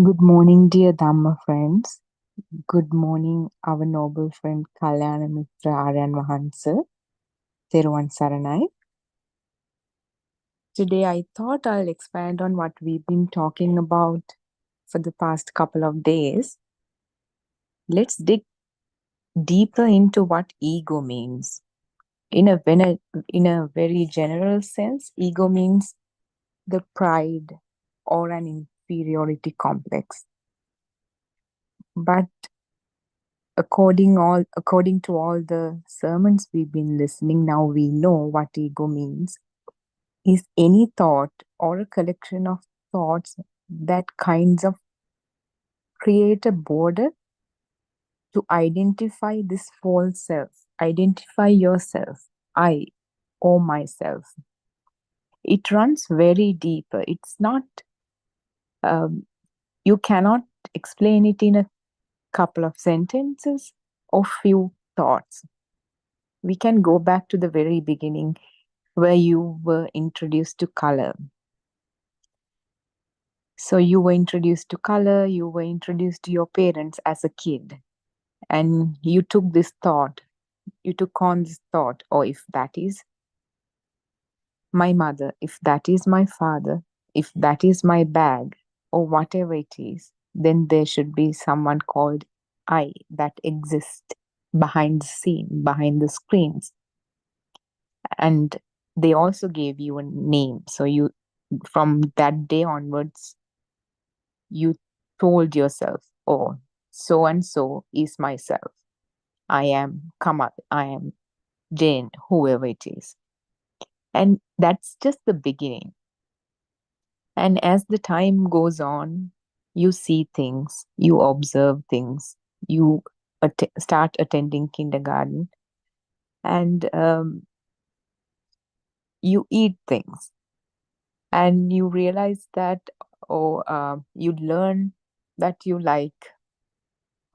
Good morning, dear Dhamma friends. Good morning, our noble friend Kalyana Mitra Aryan Mahansa, Teruvan Saranai. Today, I thought I'll expand on what we've been talking about for the past couple of days. Let's dig deeper into what ego means. In a very general sense, ego means the pride or an inferiority complex. But according to all the sermons we've been listening, now we know what ego means is any thought or a collection of thoughts that kinds of create a border to identify this false self, identify yourself, I or myself. It runs very deeper. It's not um, you cannot explain it in a couple of sentences or few thoughts. We can go back to the very beginning where you were introduced to color. So you were introduced to color, you were introduced to your parents as a kid, and you took this thought, you took on this thought, or if that is my mother, if that is my father, if that is my bag, or whatever it is, then there should be someone called I that exists behind the scene, behind the screens. And they also gave you a name. So you, from that day onwards, you told yourself, oh, so and so is myself. I am Kamal, I am Jane, whoever it is. And that's just the beginning. And as the time goes on, you see things, you observe things, you start attending kindergarten, and you eat things. And you realize that, you learn that you like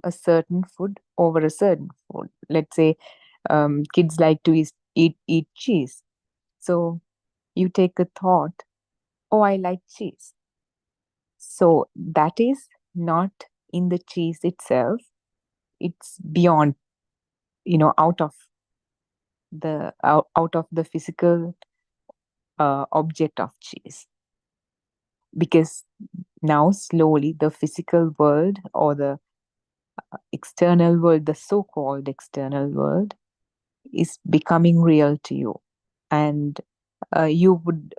a certain food over a certain food. Let's say kids like to eat cheese. So you take a thought, oh, I like cheese. So that is not in the cheese itself. It's beyond, out of the physical object of cheese. Because now slowly the physical world or the external world, the so-called external world, is becoming real to you. And you would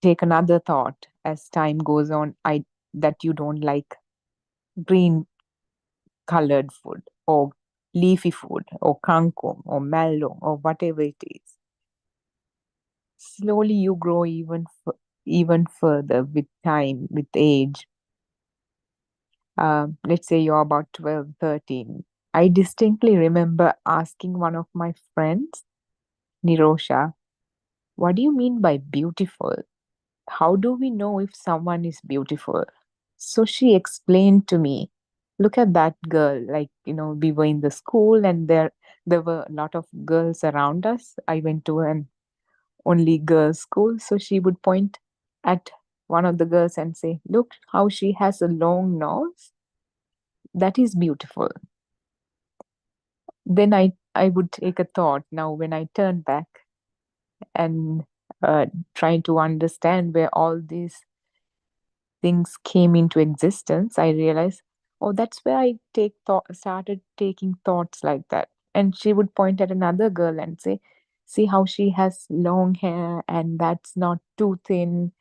take another thought as time goes on, I that you don't like green colored food or leafy food or kangkong or melon or whatever it is. Slowly you grow even further with time, with age. Let's say you're about 12, 13. I distinctly remember asking one of my friends, Nirosha, what do you mean by beautiful? How do we know if someone is beautiful? So she explained to me, look at that girl. Like, we were in the school and there were a lot of girls around us. I went to an only girls' school. So she would point at one of the girls and say, look how she has a long nose. That is beautiful. Then I would take a thought. Now, when I turn back and trying to understand where all these things came into existence, I realized, oh, that's where I started taking thoughts like that. And she would point at another girl and say, see how she has long hair and that's not too thin.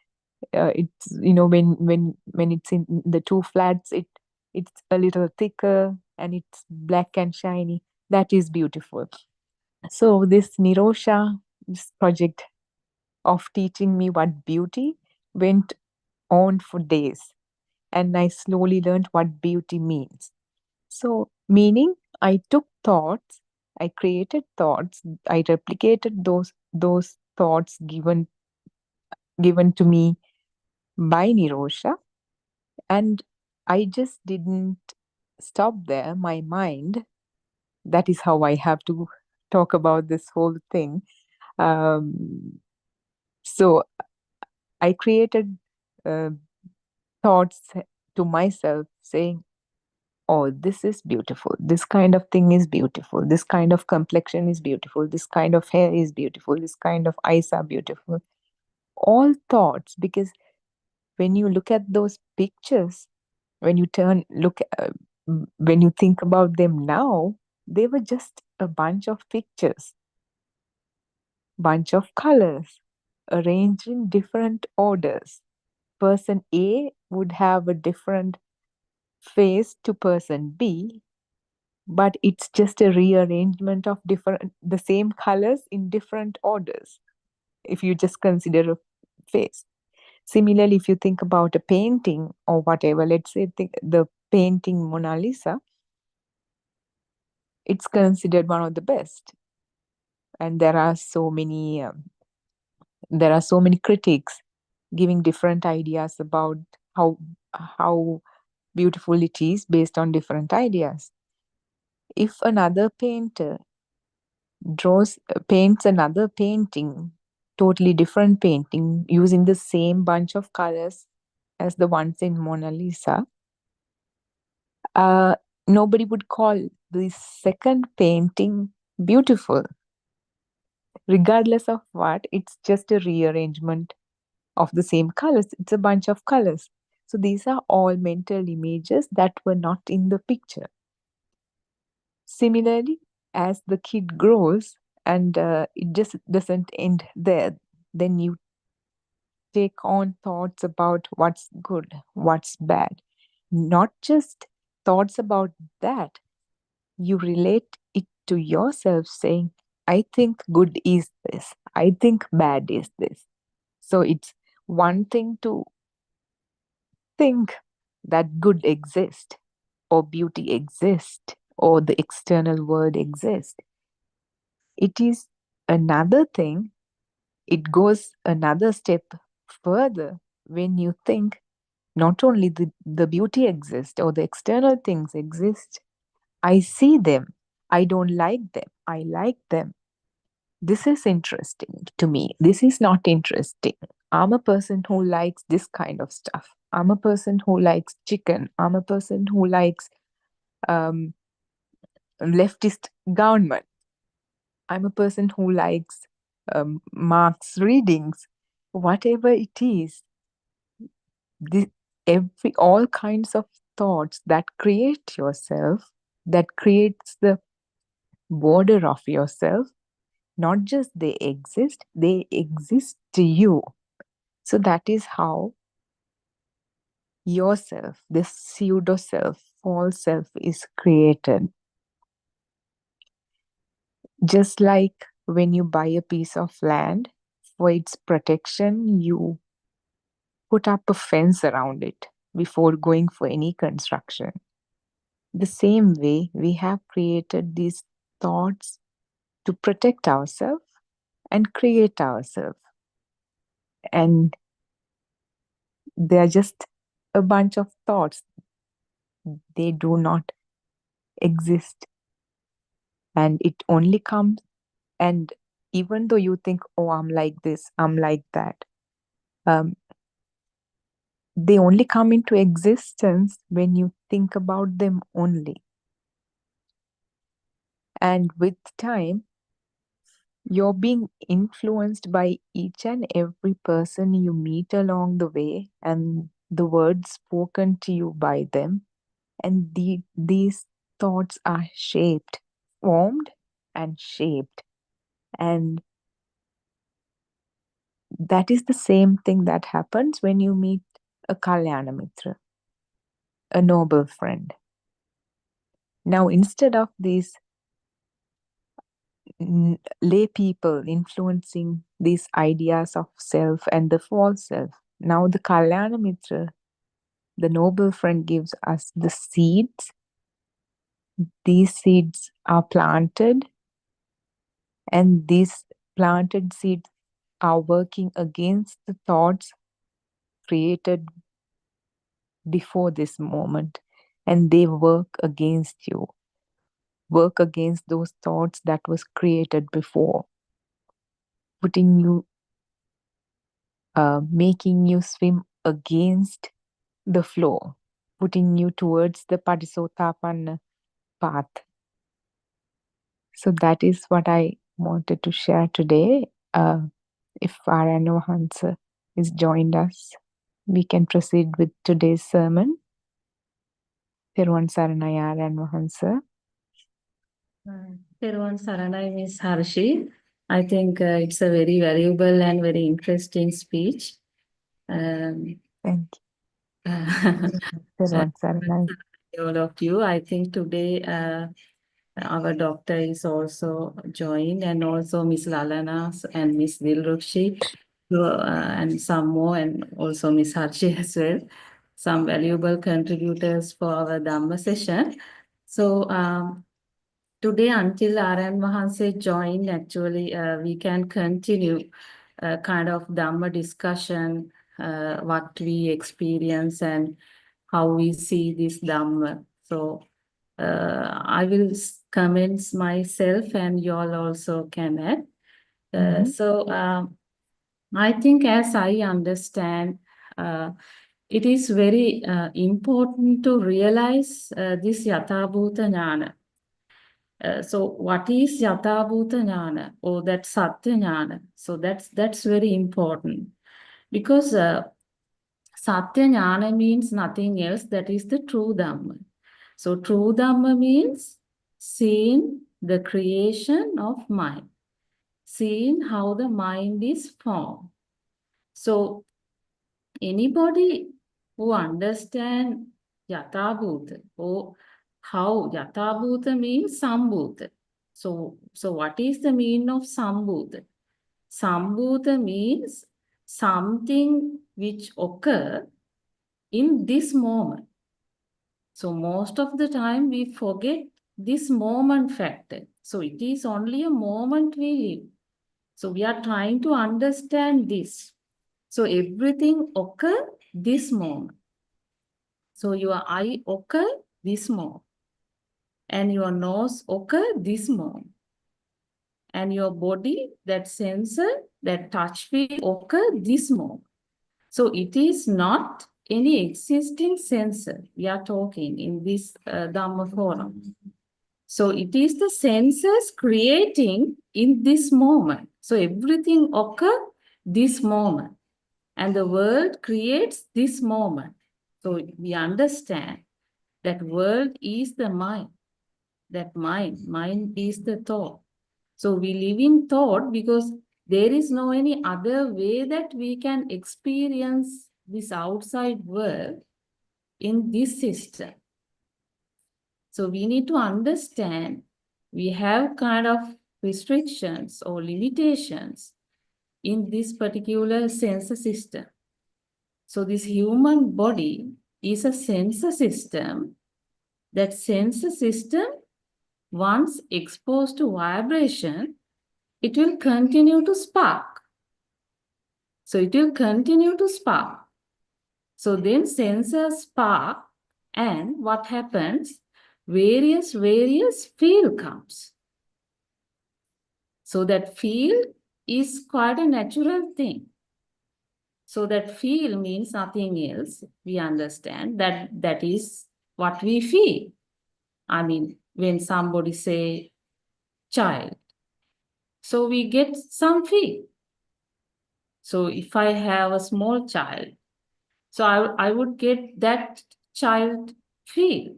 It's when it's in the two flats, it's a little thicker and it's black and shiny. That is beautiful. So this Nirosha, this project of teaching me what beauty went on for days, and I slowly learned what beauty means. So, meaning I took thoughts, I created thoughts, I replicated those thoughts given to me by Nirosha, and I just didn't stop there. My mind, that is how I have to talk about this whole thing. So I created uh, thoughts to myself saying, oh, this is beautiful. This kind of thing is beautiful. This kind of complexion is beautiful. This kind of hair is beautiful. This kind of eyes are beautiful. All thoughts, because when you look at those pictures, when you when you think about them now, they were just a bunch of pictures, bunch of colors, arranged in different orders. Person A would have a different face to person B, but it's just a rearrangement of the same colors in different orders, if you just consider a face. Similarly, if you think about a painting or whatever, let's say the painting Mona Lisa, it's considered one of the best. And there are so many critics giving different ideas about how beautiful it is based on different ideas. If another painter paints another painting, totally different painting, using the same bunch of colors as the ones in Mona Lisa, uh, nobody would call the second painting beautiful. Regardless of what, it's just a rearrangement of the same colors. It's a bunch of colors. So these are all mental images that were not in the picture. Similarly, as the kid grows, and it just doesn't end there, then you take on thoughts about what's good, what's bad. Not just thoughts about that, you relate it to yourself saying, I think good is this, I think bad is this. So it's one thing to think that good exists, or beauty exists, or the external world exists. It is another thing, it goes another step further when you think not only the beauty exists or the external things exist, I see them, I don't like them, I like them. This is interesting to me. This is not interesting. I'm a person who likes this kind of stuff. I'm a person who likes chicken. I'm a person who likes um, leftist government. I'm a person who likes Marx readings. Whatever it is, the, all kinds of thoughts that create yourself, that creates the border of yourself. Not just they exist to you. So that is how yourself, this pseudo self, false self, is created. Just like when you buy a piece of land, for its protection, you put up a fence around it before going for any construction. The same way, we have created these thoughts to protect ourselves and create ourselves. And they are just a bunch of thoughts. They do not exist. And it only comes, and even though you think, oh, I'm like this, I'm like that, um, they only come into existence when you think about them only. And with time, you're being influenced by each and every person you meet along the way and the words spoken to you by them. And these thoughts are shaped, formed, and shaped. And that is the same thing that happens when you meet a Kalyana Mitra, a noble friend. Now, instead of these lay people influencing these ideas of self and the false self, now the Kalyana Mitra, the noble friend, gives us the seeds. These seeds are planted, and these planted seeds are working against the thoughts created before this moment, and they work against those thoughts that was created before, putting you making you swim against the flow. putting you towards the Padisotapana path. So that is what I wanted to share today. If Arana Hansa is joined us, we can proceed with today's sermon. Peruan Saranaya Arana Hansa. Peruan Saranai, Miss Harshi. I think it's a very valuable and very interesting speech. Thank you. uh, Peruan Saranaya. all of you. I think today our doctor is also joined, and also Miss Lalana and Miss Dilrukshi, and some more, and also Miss Harshi as well. Some valuable contributors for our Dhamma session. So today, until Aran Mahanse joined, actually, we can continue kind of Dhamma discussion, what we experience and how we see this Dhamma. So I will commence myself and you all also can add. So I think as I understand, it is very important to realize this Yathabhuta Jnana. So what is Yathabhuta Jnana or that Satya Jnana? So that's very important because Satya Jnana means nothing else, that is the true Dhamma. So true Dhamma means seeing the creation of mind, seeing how the mind is formed. So anybody who understand Yathabhuta or how Yathabhuta means Sambhuta. So what is the meaning of Sambhuta? Sambhuta means something which occur in this moment. So most of the time we forget this moment factor. So it is only a moment we live. So we are trying to understand this. So everything occur this moment. So your eye occur this moment. And your nose occur this moment. And your body, that sensor, that touch feel occur this moment. So it is not any existing sensor we are talking in this Dhamma forum. So it is the sensors creating in this moment. So everything occur this moment. And the world creates this moment. So we understand that world is the mind. That mind is the thought. So we live in thought because there is no any other way that we can experience this outside world in this system. So we need to understand we have kind of restrictions or limitations in this particular sensor system. So this human body is a sensor system. That sensor system, once exposed to vibration, it will continue to spark. So it will continue to spark. So then sensors spark, and what happens? Various feel comes. So that feel is quite a natural thing. So that feel means nothing else. We understand that is what we feel. I mean, when somebody say child, so we get some feel. So if I have a small child, so I would get that child feel.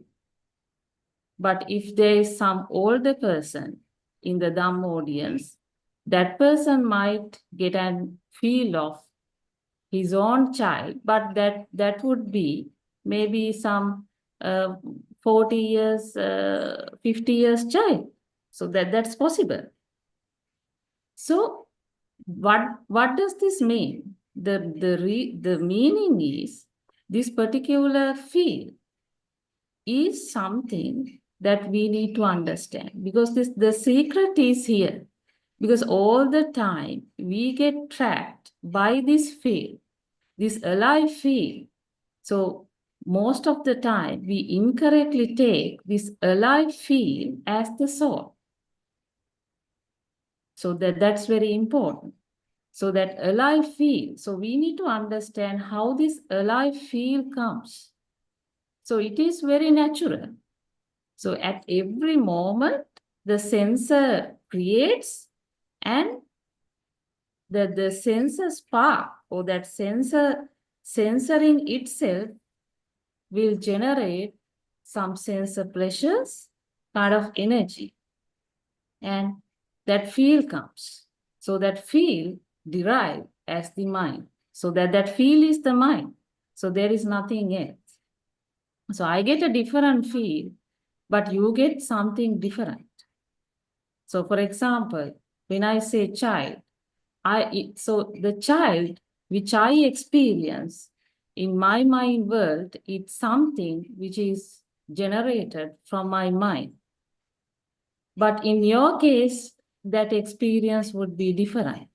But if there is some older person in the Dhamma audience, that person might get a feel of his own child, but that would be maybe some 40 years, 50 years child. So that's possible. So what does this mean? The meaning is this particular field is something that we need to understand because the secret is here. Because all the time we get trapped by this field, this alive field. So most of the time we incorrectly take this alive field as the soul. So that's very important. So that alive field, so we need to understand how this alive field comes. So it is very natural. So at every moment, the sensor creates, and the sensor spark or that sensoring itself will generate some sensor pleasures, kind of energy, and that feel comes. So that feel derived as the mind. So that feel is the mind. So there is nothing else. So I get a different feel, but you get something different. So for example, when I say child, so the child which I experience in my mind world, it's something which is generated from my mind. But in your case, that experience would be different.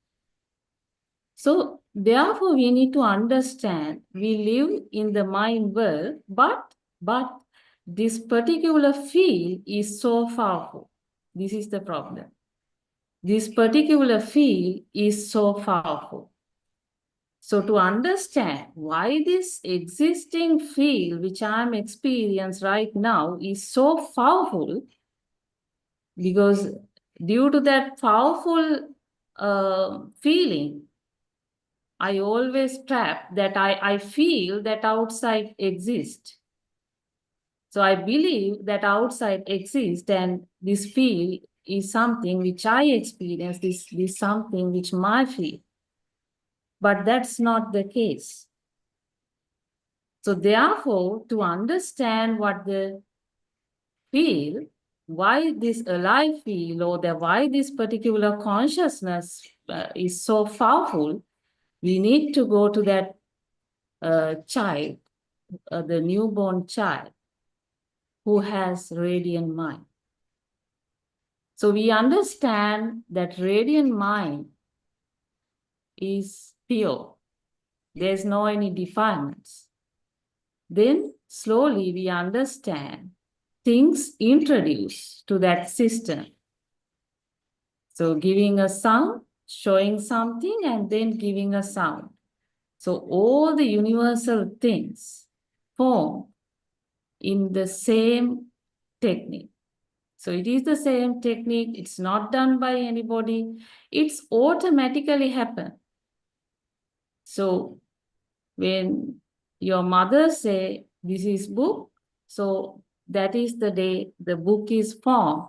So therefore, we need to understand we live in the mind world, but this particular field is so powerful. This is the problem. This particular field is so powerful. So to understand why this existing field which I'm experiencing right now is so powerful, because due to that powerful feeling, I always trap that I feel that outside exists. So I believe that outside exists, and this feel is something which I experience, this something which I feel. But that's not the case. So therefore, to understand what the feel, why this alive feel, or why this particular consciousness is so powerful, we need to go to that child, the newborn child who has radiant mind. So we understand that radiant mind is pure. There's no any defilements. Then slowly we understand things introduced to that system. So giving a sound, showing something, and then giving a sound. So all the universal things form in the same technique. So it is the same technique. It's not done by anybody. It's automatically happen. So when your mother say, this is book, so that is the day the book is formed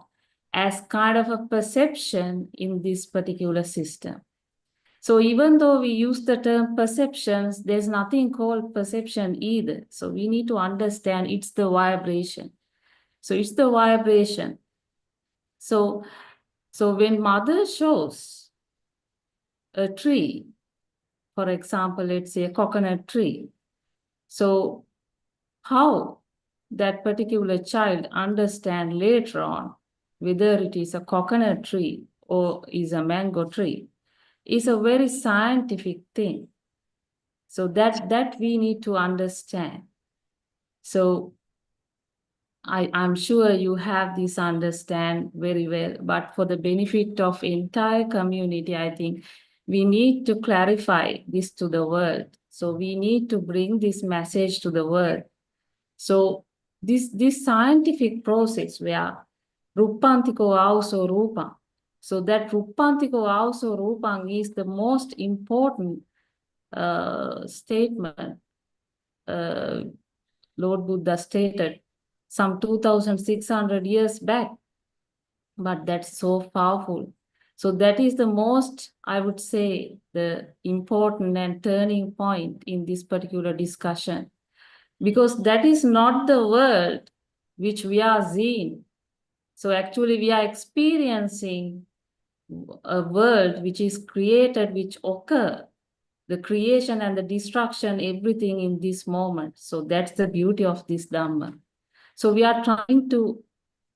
as kind of a perception in this particular system. So even though we use the term perceptions, there's nothing called perception either. So we need to understand it's the vibration. So it's the vibration. So when mother shows a tree, for example, let's say a coconut tree, so how that particular child understand later on whether it is a coconut tree or is a mango tree is a very scientific thing. So that we need to understand. So I'm sure you have this understand very well, but for the benefit of entire community, I think we need to clarify this to the world. So we need to bring this message to the world. So this scientific process where Rupantiko also Rupa. So that Rupantiko also Rupang is the most important statement Lord Buddha stated some 2,600 years back. But that's so powerful. So that is the most, I would say, the important and turning point in this particular discussion. Because that is not the world which we are seeing. So actually we are experiencing a world which is created, which occur, the creation and the destruction, everything in this moment. So that's the beauty of this Dhamma. So we are trying to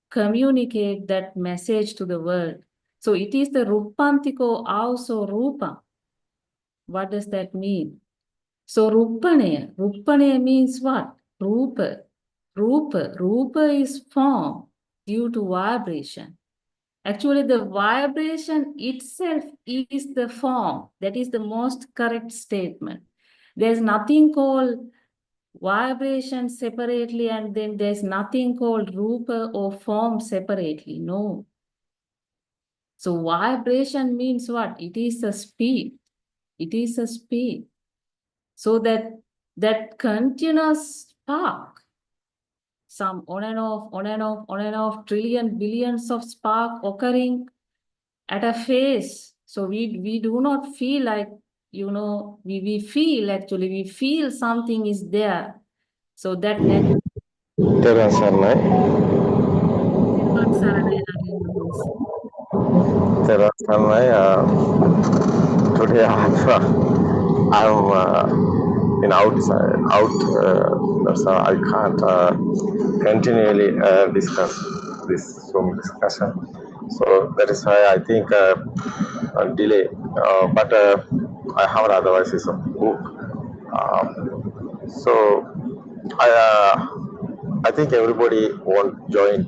communicate that message to the world. So it is the Rupantiko also Rupa. What does that mean? So Rupanaya means what? Rupa. Rupa is form due to vibration. Actually, the vibration itself is the form. That is the most correct statement. There's nothing called vibration separately, and then there's nothing called rupa or form separately. No. So vibration means what? It is a speed. It is a speed. So that continuous spark, some on and off, on and off, on and off, trillion, billions of spark occurring at a phase. So we do not feel like, we feel actually, we feel something is there. So that next Terang Sarnai. Terang Sarnai. Today I'm in out. So I can't continually discuss this Zoom discussion. So that is why I think delay. But I have otherwise is a book. So I think everybody won't join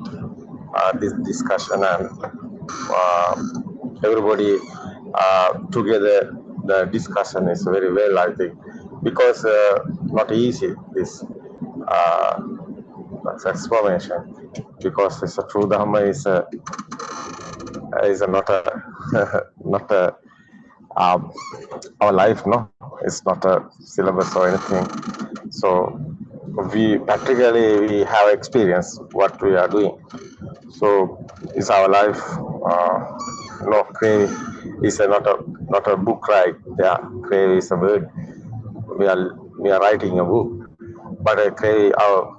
this discussion, and everybody together the discussion is very well, I think, because not easy this uh, explanation, because it's a true dharma is a not a not a our life, no, it's not a syllabus or anything. So we practically we have experience what we are doing. So it's our life. No, Crave is not a book, right? Yeah, Crave is a word. We are writing a book, but Crave our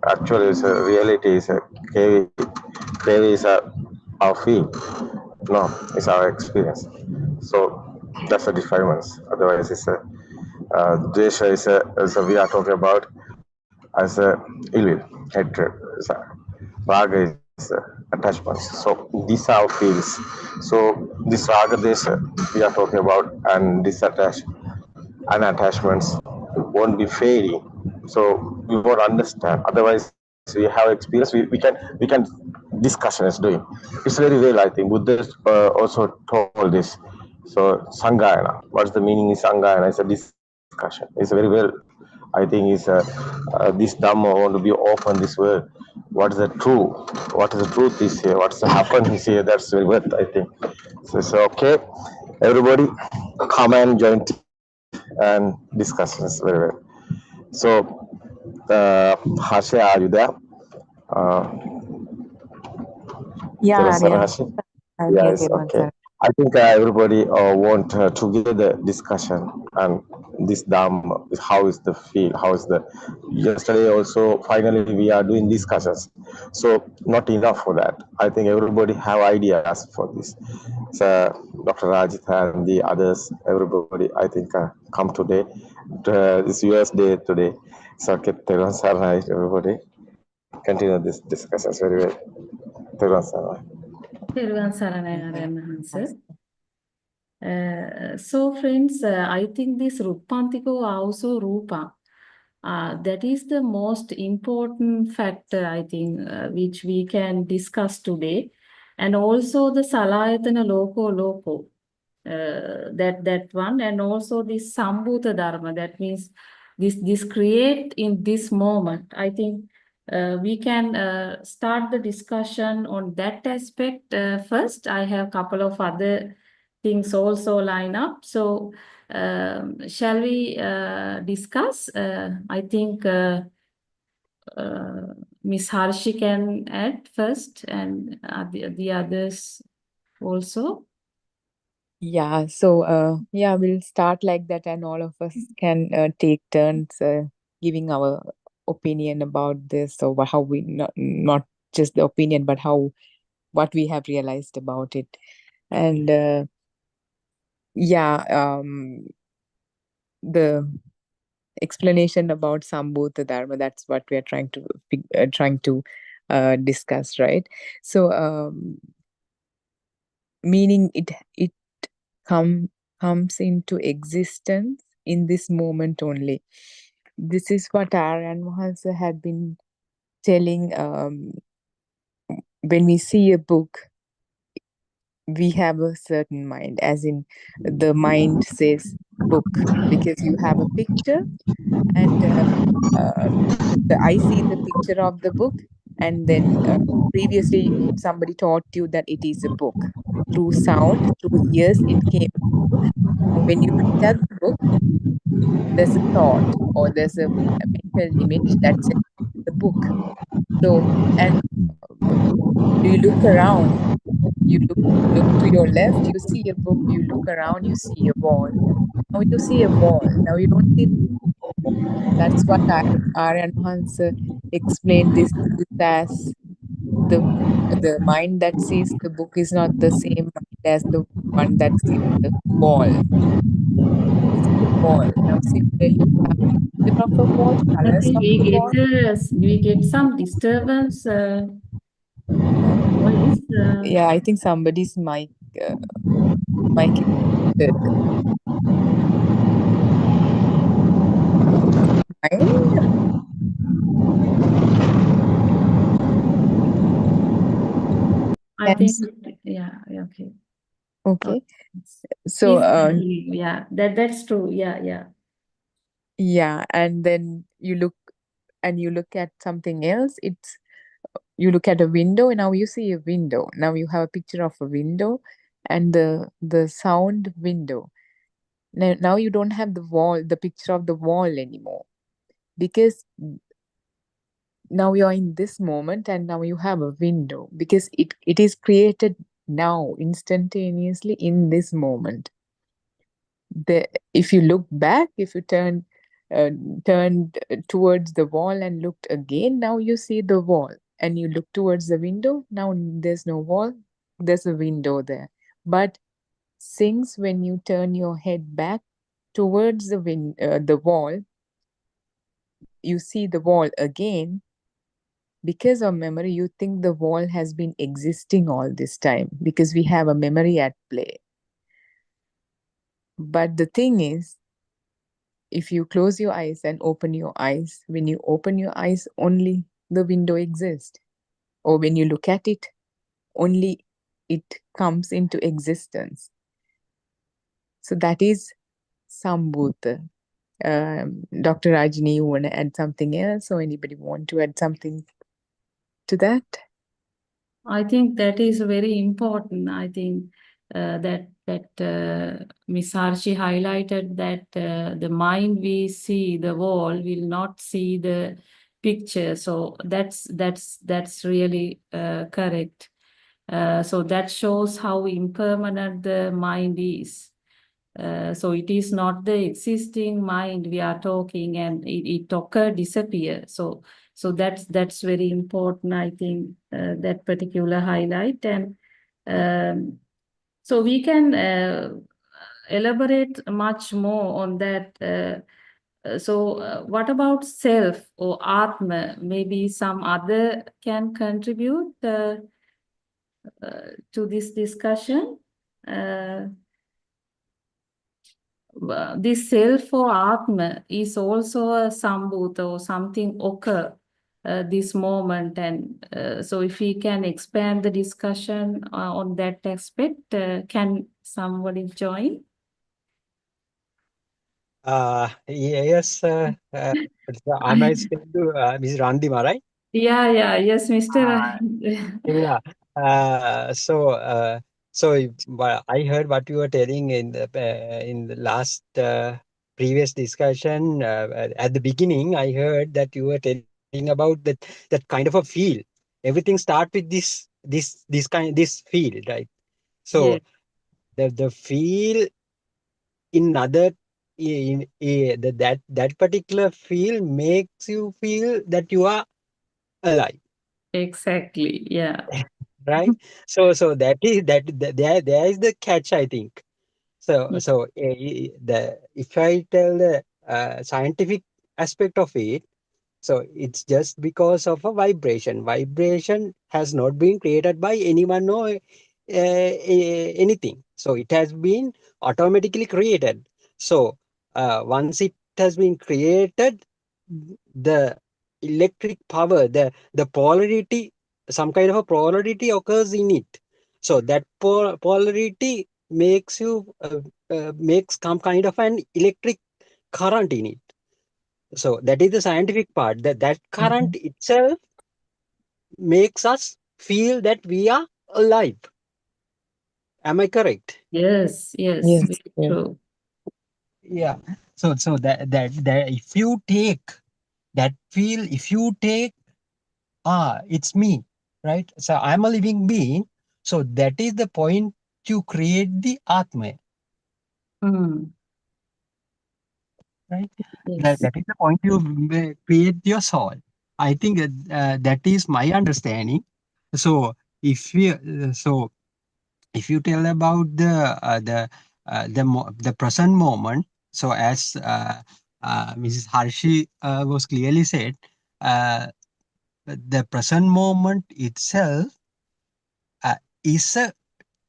actually is a reality is a Crave is our feel. No, it's our experience. So that's the difference. Otherwise, it's a Dvesha is a we are talking about as a ill will, hatred. Raga is attachment. So these are feelings. So this raga desha we are talking about, and this unattachments won't be fading. So we won't understand. Otherwise, we have experience. We can discussion is doing. It's very well. I think Buddha also told this. So Sangayana. What's the meaning is Sangayana? It's a discussion. It's very well. I think is this Dhamma want to be open this world. What is the true? What is the truth is here? What's happened is here? That's very worth, I think. So okay, everybody come and join and discussions very well. So Harsha, are you there? Uh, Yeah, Sarah Aryan. Harsha? I'm here, Yes, Kirwan okay. sir. I think everybody want together discussion and this Dham, how is the feel, how is the, yesterday also finally we are doing discussions. So not enough for that. I think everybody have ideas for this. So Dr. Rajit and the others, everybody I think come today. It's US day today. So okay, Teran sir, right, everybody continue this discussions very well. Teran sir. Thiruvan Saranayana, sir. So friends, I think this Rupantiko also Rupa. That is the most important factor, I think, which we can discuss today. And also the Salayatana Loko. That one, and also this Sambhuta Dharma, that means this create in this moment. I think we can start the discussion on that aspect first. I have a couple of other things also line up. So shall we discuss? I think Miss Harshi can add first, and the others also. Yeah, so yeah, we'll start like that, and all of us can take turns giving our opinion about this, or how we not just the opinion, but how what we have realized about it. And yeah, the explanation about Sambhota Dharma, that's what we are trying to discuss, right? So meaning it come comes into existence in this moment only. This is what Aryan Mohansa had been telling. When we see a book, we have a certain mind, as in the mind says book, because you have a picture, and I see the picture of the book, and then previously somebody taught you that it is a book. Through sound, through ears, it came to you. Now, when you look at the book, there's a thought or there's a mental image that says the book. So, and you look around, you look to your left, you see a book, you look around, you see a wall. Now you see a wall. Now you don't see the wall. That's what Aryan Hansa explained this as the mind that sees the book is not the same mind as the one that sees the wall. You see a wall. Now similarly, you have a picture of a wall, I colors think of the wall. we get some disturbance voice. Yeah, I think somebody's uh, mic is muted. Mine? I Can think, s- yeah, okay. Oh, okay. So please continue. Yeah, that's true. Yeah. yeah, and then you look at something else. You look at a window and now you see a window. Now you have a picture of a window and the sound window. Now you don't have the picture of the wall anymore, because now you're in this moment and now you have a window, because it is created now instantaneously in this moment. If you look back, if you uh, turned towards the wall and looked again, now you see the wall, and you look towards the window, now there's no wall, there's a window there. But since when you turn your head back towards the wall, you see the wall again. Because of memory, you think the wall has been existing all this time because we have a memory at play. But the thing is, if you close your eyes and open your eyes, when you open your eyes, only the window exists. Or when you look at it, only it comes into existence. So that is Sambhuta. Dr. Rajini, you want to add something else, or anybody want to add something to that? I think that is very important. I think that Miss Harshi highlighted that the mind we see the wall will not see the picture. So that's really correct. So that shows how impermanent the mind is. So it is not the existing mind we are talking, and it occur disappear. So that's very important. I think that particular highlight, and um, so we can elaborate much more on that. What about self or Atma? Maybe some other can contribute to this discussion. Uh, this self or Atma is also a sambhuta or something occur this moment. And so if we can expand the discussion on that aspect, can somebody join? Yes, am I speaking to Ms. Randima, right? Yeah, yes, Mr. Uh, yeah. So, I heard what you were telling in the last previous discussion. At the beginning, I heard that you were telling about that kind of a feel. Everything start with this feel, right? So Yeah, the feel in other that particular feel makes you feel that you are alive, exactly. Yeah. right? So there is the catch, I think. The if I tell the scientific aspect of it, so it's just because of a vibration. Vibration has not been created by anyone or anything. So it has been automatically created. So once it has been created, the electric power, the polarity, some kind of a polarity occurs in it. So that polarity makes some kind of an electric current in it. So that is the scientific part. That Mhm. current itself makes us feel that we are alive. Am I correct? Yes, yes, Yes, very yes. true. Yeah. So that if you take that feel, if you take, it's me, right? So I'm a living being. So that is the point to create the Atma, Mm, right? yes. That is the point you create your soul. I think that is my understanding. So if we, so if you tell about the present moment, so as Mrs. Harshi was clearly said, uh, the present moment itself is a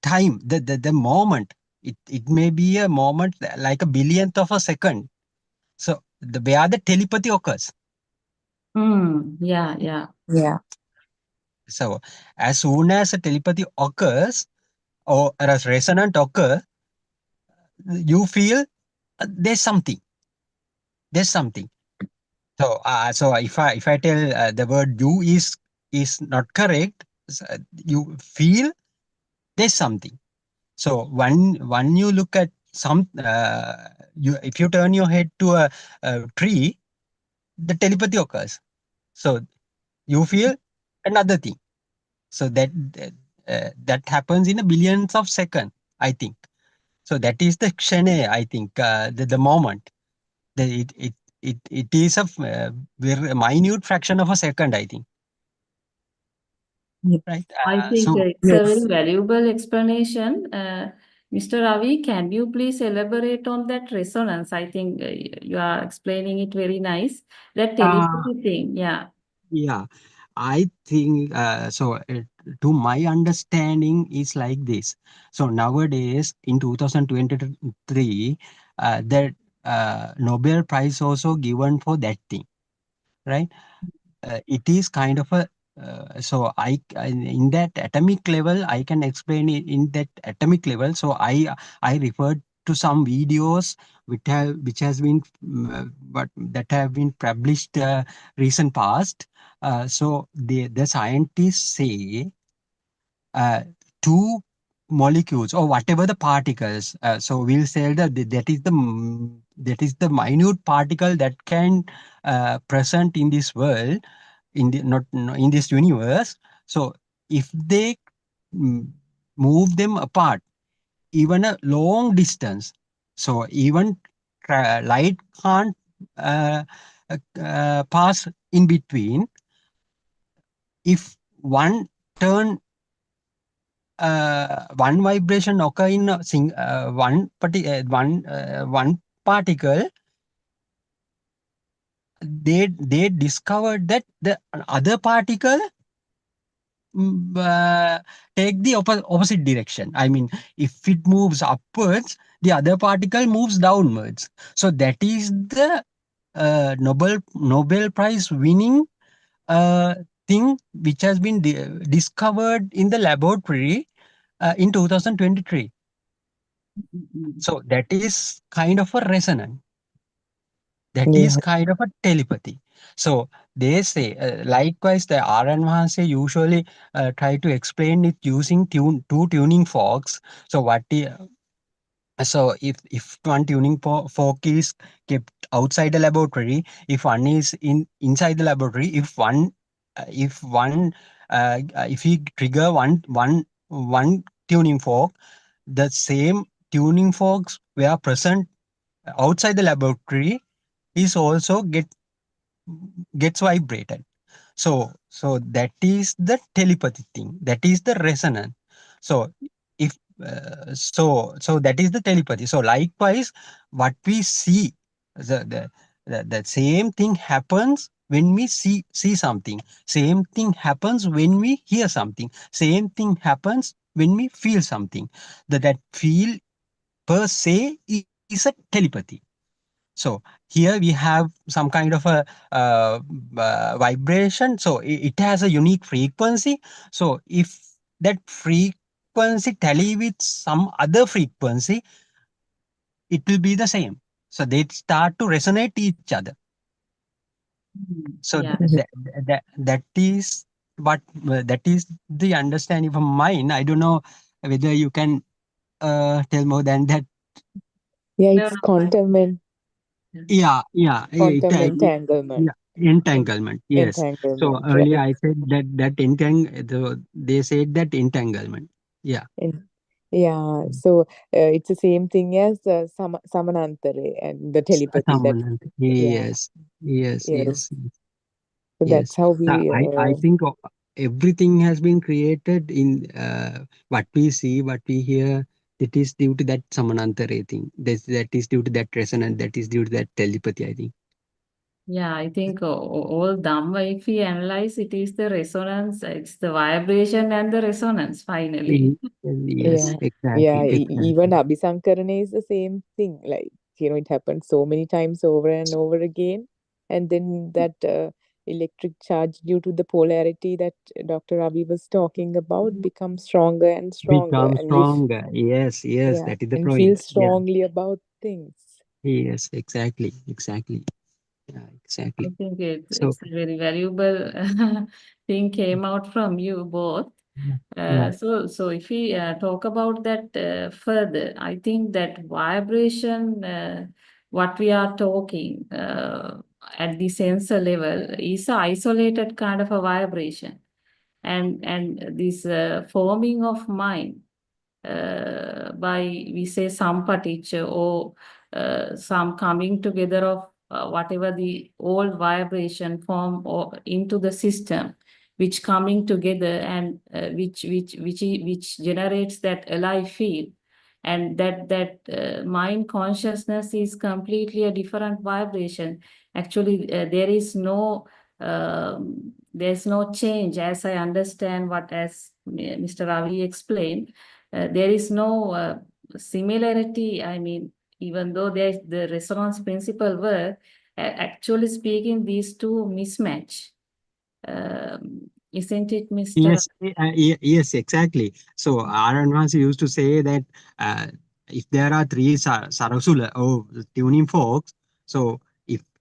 time, the moment. It may be a moment like a billionth of a second. So where the telepathy occurs. Mm, yeah, yeah. Yeah. So as soon as a telepathy occurs or a resonant occur, you feel there's something. There's something. So if I tell the word you is not correct, you feel there's something. So when you look at some, you if you turn your head to a tree, the telepathy occurs. So you feel another thing. So that happens in a billions of seconds, I think. So that is the kshane, I think, the moment. It is a very minute fraction of a second, I think, Ye- right? I think So it's a very Yes. valuable explanation. Mr. Ravi, can you please elaborate on that resonance? I think you are explaining it very nice. That uh, telepathy thing, yeah. yeah, I think so. To my understanding, is like this. So nowadays, in 2023, the Nobel Prize also given for that thing, right? It is kind of a in that atomic level I can explain it in that atomic level. So I referred to some videos which has been but that have been published recent past. So the scientists say uh, two molecules or whatever the particles, so we'll say that is the minute particle that can present in this world, in the not no, in this universe. So if they mm, move them apart even a long distance, so even light can't uh, pass in between. If one turn one vibration occur in one particle, they discovered that the other particle mm, uh, take the opposite direction. I mean, if it moves upwards, the other particle moves downwards. So that is the Nobel Prize winning uh, thing which has been discovered in the laboratory in 2023. Mhm. So that is kind of a resonance. That is Yeah. kind of a telepathy. So they say, likewise, the Arana say usually try to explain it using two tuning forks. So so if one tuning fork is kept outside the laboratory, if one is inside the laboratory, if we trigger one tuning fork, the same tuning forks were present outside the laboratory is also gets vibrated. So that is the telepathy thing. That is the resonance. So if so that is the telepathy. So likewise, what we see, the the the same thing happens when we see something. Same thing happens when we hear something. Same thing happens when we feel something. That feel per se is a telepathy. So here we have some kind of a vibration. So it has a unique frequency. So if that frequency tally with some other frequency, it will be the same. So they start to resonate each other. So Yeah. that is what that is the understanding from mine. I don't know whether you can tell more than that. Yeah, No, it's no, I- Yeah, quantum entanglement. yeah, entanglement. Yes. So Entanglement. earlier I said that they said that entanglement. Yeah, And yeah, so it's the same thing as Samanantare and the telepathy that, someone. yeah, Yes, yes, yes. yes. So that's Yes, how so we, I think everything has been created in what we see, what we hear. That is due to that Samanantara thing. That is due to that resonance. That is due to that telepathy. I think. Yeah, I think all Dhamma, if we analyze, it is the resonance, it's the vibration and the resonance finally. Mm, yes, yeah, yeah, exactly, even exactly. Abhisankarana is the same thing. Like, it happens so many times over and over again. And then that electric charge, due to the polarity that Dr. Ravi was talking about, becomes stronger and stronger. Become And we, stronger. Yes, yes, yeah, that is the and feel point. Yeah, strongly about things. yes, exactly, exactly. Yeah, I exactly. think So, it's a very valuable thing came out from you both. yeah, yeah. So if we talk about that further, I think that vibration, what we are talking at the sensor level, is a isolated kind of a vibration, and this forming of mind by we say sampaticca or some coming together of whatever the old vibration form or into the system which coming together and which generates that alive feel, and that mind consciousness is completely a different vibration. Actually there's no change, as I understand what as Mr. Ravi explained. There is no similarity. I mean, even though there's the resonance principle were actually speaking, these two mismatch. Isn't it, Mr. Yes, yes, exactly. So Arana used to say that if there are three Sarasula or tuning forks, so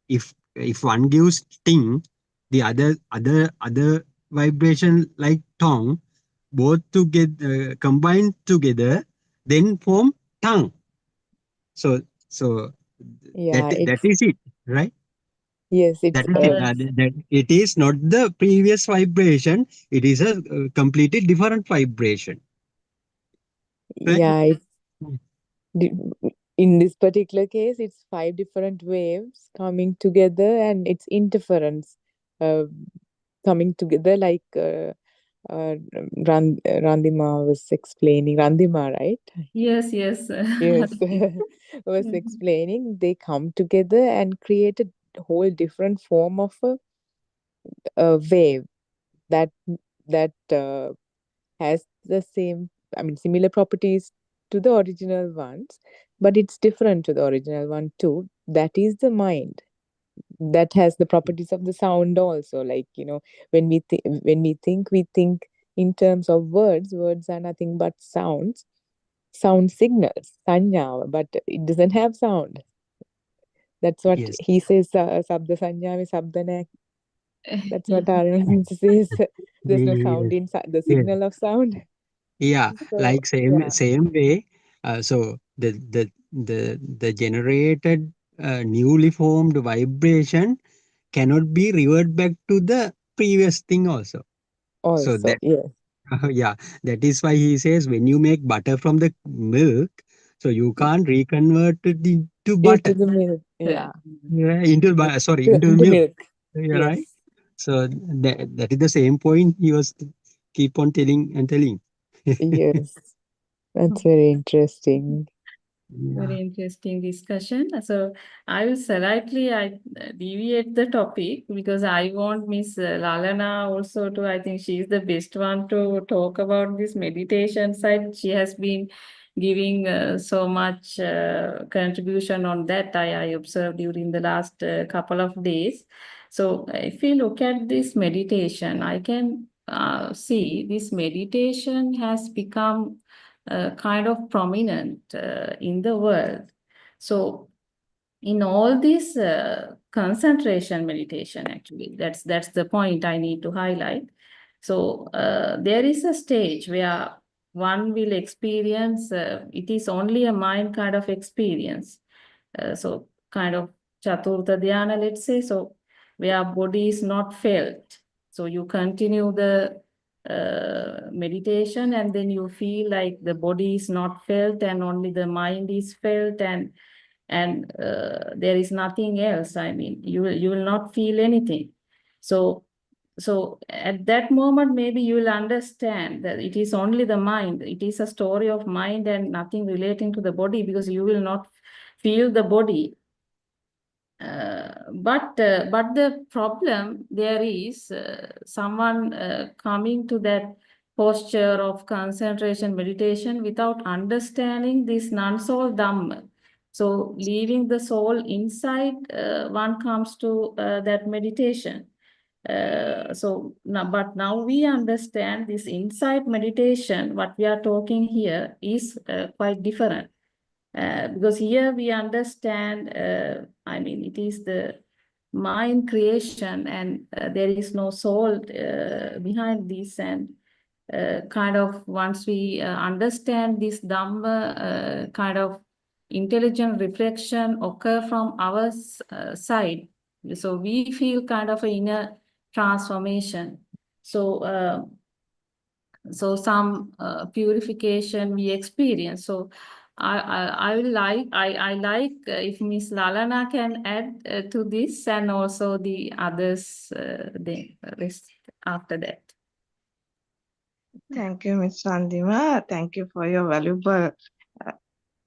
if one gives ting, the other vibration like tong, both together combined together, then form tongue. So Yeah, that it's, is it, right? yes, it's, That is it. Yes. That it is not the previous vibration. It is a completely different vibration, right? yeah, di- in this particular case, it's five different waves coming together, and it's interference uh, coming together, like Randima was explaining. Randima, right? Yes, yes. Yes, was explaining. They come together and create a whole different form of a wave that has the same, I mean, similar properties to the original ones, but it's different to the original one too. That is the mind that has the properties of the sound also. Like, when we think in terms of words. Words are nothing but sound signals, sanya, but it doesn't have sound. That's what Yes, he says. Sabda sanya mein sabda naik. That's what Arvind says. There's no sound yes, in the yes. signal of sound. Yeah, So like same yeah, same way. So the generated newly formed vibration cannot be revert back to the previous thing also. So also that yes. yeah, that is why he says when you make butter from the milk, so you can't reconvert it into Into butter. the milk. Uh, Yeah. Yeah, into sorry, into Into milk. milk. Yeah, right. Yes. So that is the same point he was keep on telling and telling. Yes. That's very interesting. Yeah. Very interesting discussion. So I will slightly deviate the topic because I want Miss Lalana also to. I think she is the best one to talk about this meditation side. She has been giving so much contribution on that. I observed during the last couple of days. So if we look at this meditation, I can see this meditation has become kind of prominent in the world. So in all these concentration meditation, actually. That's the point I need to highlight. So there is a stage where one will experience, it is only a mind kind of experience. So kind of Chaturtha Dhyana, let's say, so where body is not felt. So you continue the meditation and then you feel like the body is not felt and only the mind is felt, and there is nothing else. I mean, you will not feel anything. So at that moment, maybe you will understand that it is only the mind. It is a story of mind and nothing relating to the body, because you will not feel the body. But the problem there is someone coming to that posture of concentration meditation without understanding this non-soul Dhamma. So leaving the soul inside, one comes to that meditation. But now we understand this inside meditation, what we are talking here is quite different. Because here we understand, I mean, it is the mind creation, and there is no soul behind this. And kind of once we understand this Dhamma, kind of intelligent reflection occur from our side. So we feel kind of an inner transformation. So some purification we experience. So I will like I like if Miss Lalana can add to this, and also the others the rest after that. Thank you, Ms. Randima. Thank you for your valuable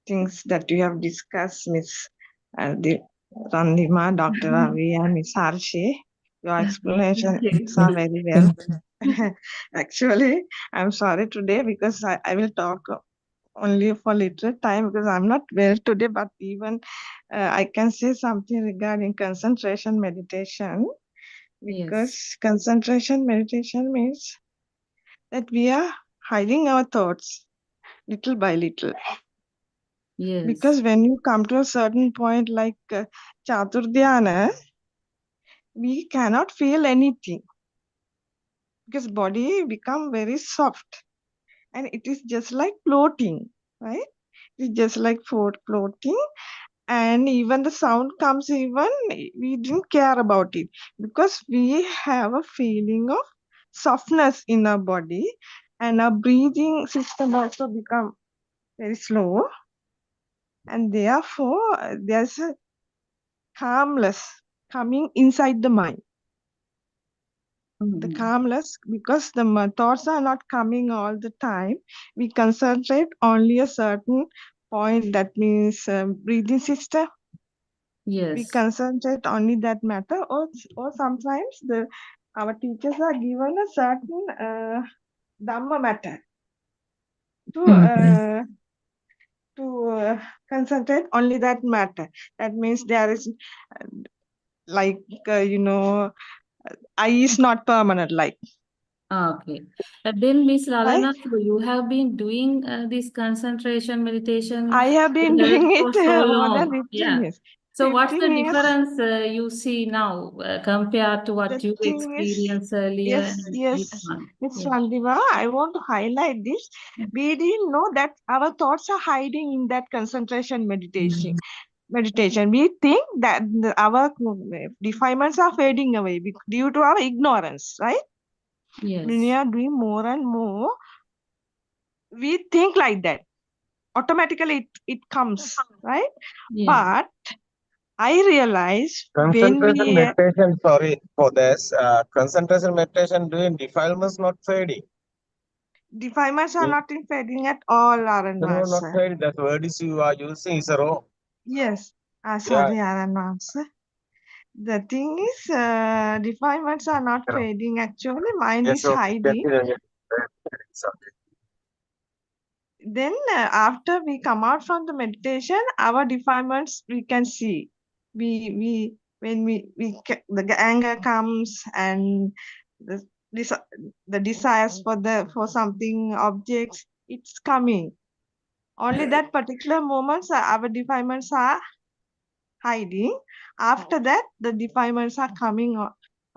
things that you have discussed, Ms. Randima, Dr. Ravi, and Ms. Harshi. Your explanations are very well. Thank you. Actually, I'm sorry today because I will talk only for little time because I'm not well today, but even I can say something regarding concentration meditation, because Yes. concentration meditation means that we are hiding our thoughts little by little. Yes. Because when you come to a certain point like Chaturdhyana, we cannot feel anything because body become very soft and it is just like floating, right? It's just like floating, and even the sound comes, even we didn't care about it because we have a feeling of softness in our body, and our breathing system also become very slow, and therefore there's a calmness coming inside the mind. The calmness, because the thoughts are not coming all the time, we concentrate only a certain point, that means breathing system. We Yes. concentrate only that matter, or sometimes our teachers are given a certain dhamma matter to concentrate only that matter. That means there is like I is not permanent, like, Okay. Then Miss right? Lalana, so you have been doing this concentration meditation I have been doing for it so more than long. 15 Yeah. years. So what's 15 the years. difference you see now compared to what The you thing is, experienced earlier yes, and yes, this one? Ms. Yeah. Randima, I want to highlight this. We didn't know that our thoughts are hiding in that concentration meditation. We think that our defilements are fading away due to our ignorance, right? When we Yes. are doing more and more, we think like that. Automatically, it comes, right? Yeah. But I realize when Concentration we meditation, sorry for this. Concentration meditation doing defilements not fading. defilements are No, not in fading at all, Arana not Master. fading. That word is you are using is wrong. Yes, Yeah. sorry, Arana Master. The thing is, defilements are not Yeah. fading. Actually, mind Yes, is okay. hiding. Continue. Then, after we come out from the meditation, our defilements we can see. We when the anger comes, and the this the desires for something objects, it's coming. Only that particular moments our defilements are hiding, After that, the defilements are coming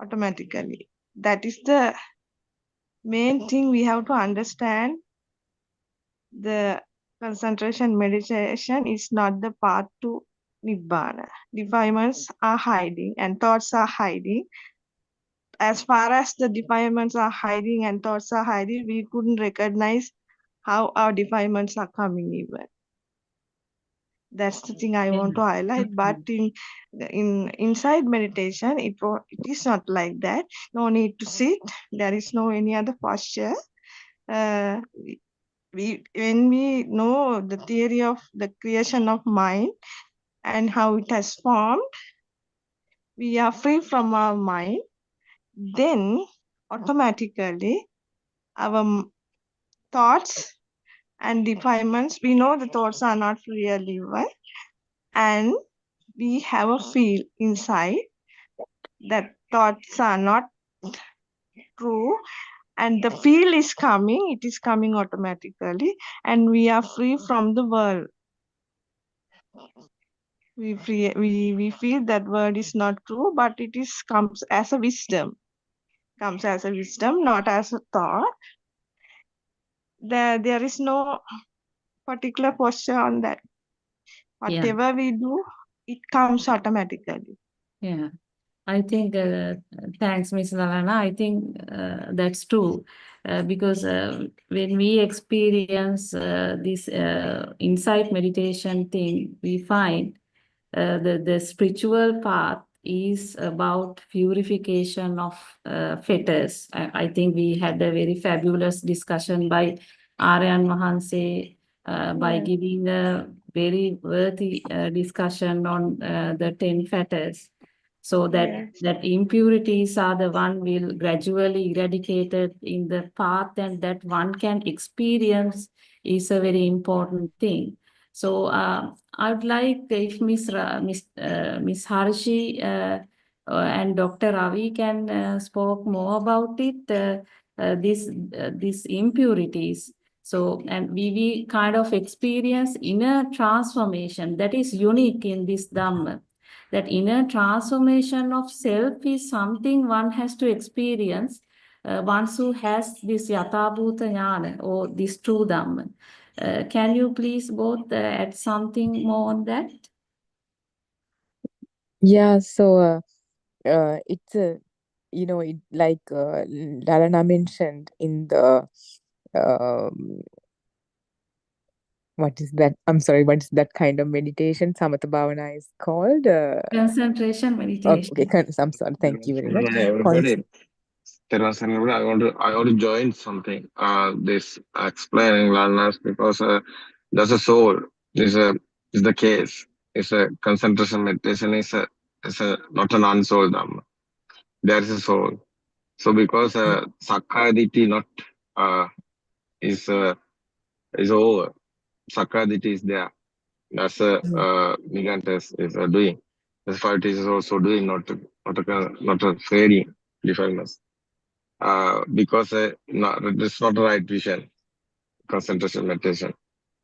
automatically. That is the main thing we have to understand. The concentration meditation is not the path to Nibbana. Defilements are hiding and thoughts are hiding. As far as the defilements are hiding and thoughts are hiding, we couldn't recognize how our defilements are coming even. That's the thing I want to highlight. But in inside meditation, it is not like that. No need to sit. There is no any other posture. Uh, when we know the theory of the creation of mind and how it has formed, we are free from our mind. Then automatically our thoughts and defilements, we know the thoughts are not real even, and we have a feel inside that thoughts are not true, and the feel is coming, it is coming automatically, and we are free from the world. We feel that word is not true, but it is comes as a wisdom, not as a thought. There is no particular posture on that. Whatever we do, it comes automatically. Yeah. I think, thanks, Miss Lalana. I think that's true because when we experience this insight meditation thing, we find the spiritual path is about purification of fetters. I think we had a very fabulous discussion by Aryan Mahanse by Yes. giving a very worthy discussion on the 10 fetters. So Yes. that impurities are the one will gradually eradicated in the path, and that one can experience is a very important thing. So I would like if Miss Harshi and Dr. Ravi can spoke more about it. These impurities. So and we kind of experience inner transformation that is unique in this Dhamma. That inner transformation of self is something one has to experience. Once who has this Yatabhuta Jnana or this true Dhamma. Can you please both add something more on that? Yeah, so it's like Lalana mentioned in the um, what is that? I'm sorry, what is that kind of meditation? Samatha Bhavana is called. Concentration Okay, meditation. I'm sorry. Thank you very much. Everybody, I want to join something. This explaining learners because there's a soul. Is the case. It's a concentration meditation. Is a not an unsouled Dhamma. There is a soul. So because Sakkaya Ditthi not uh, is over. Sakkaya Ditthi is there. That's Nigantas is doing. The five teachers also doing not a fading defilements. Because it's not the right vision, concentration meditation.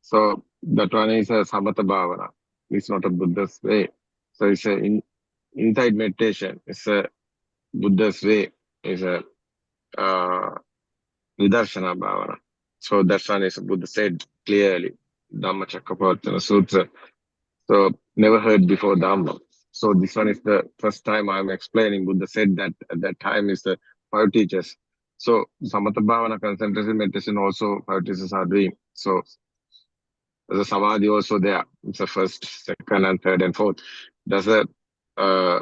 So that one is a Samatha Bhavana. It's not a Buddha's way. So it's a inside meditation. It's a Buddha's way. It's a uh, Vidarshana Bhavana. So that one is Buddha said clearly. Dhammacakkappavattana Sutra. So never heard before Dhamma. So this one is the first time I'm explaining. Buddha said that at that time is the five teachers. So Samatha Bhavana concentration meditation also five teachers are doing. So the Samadhi also there. It's the first, second, and third and fourth. There's a uh,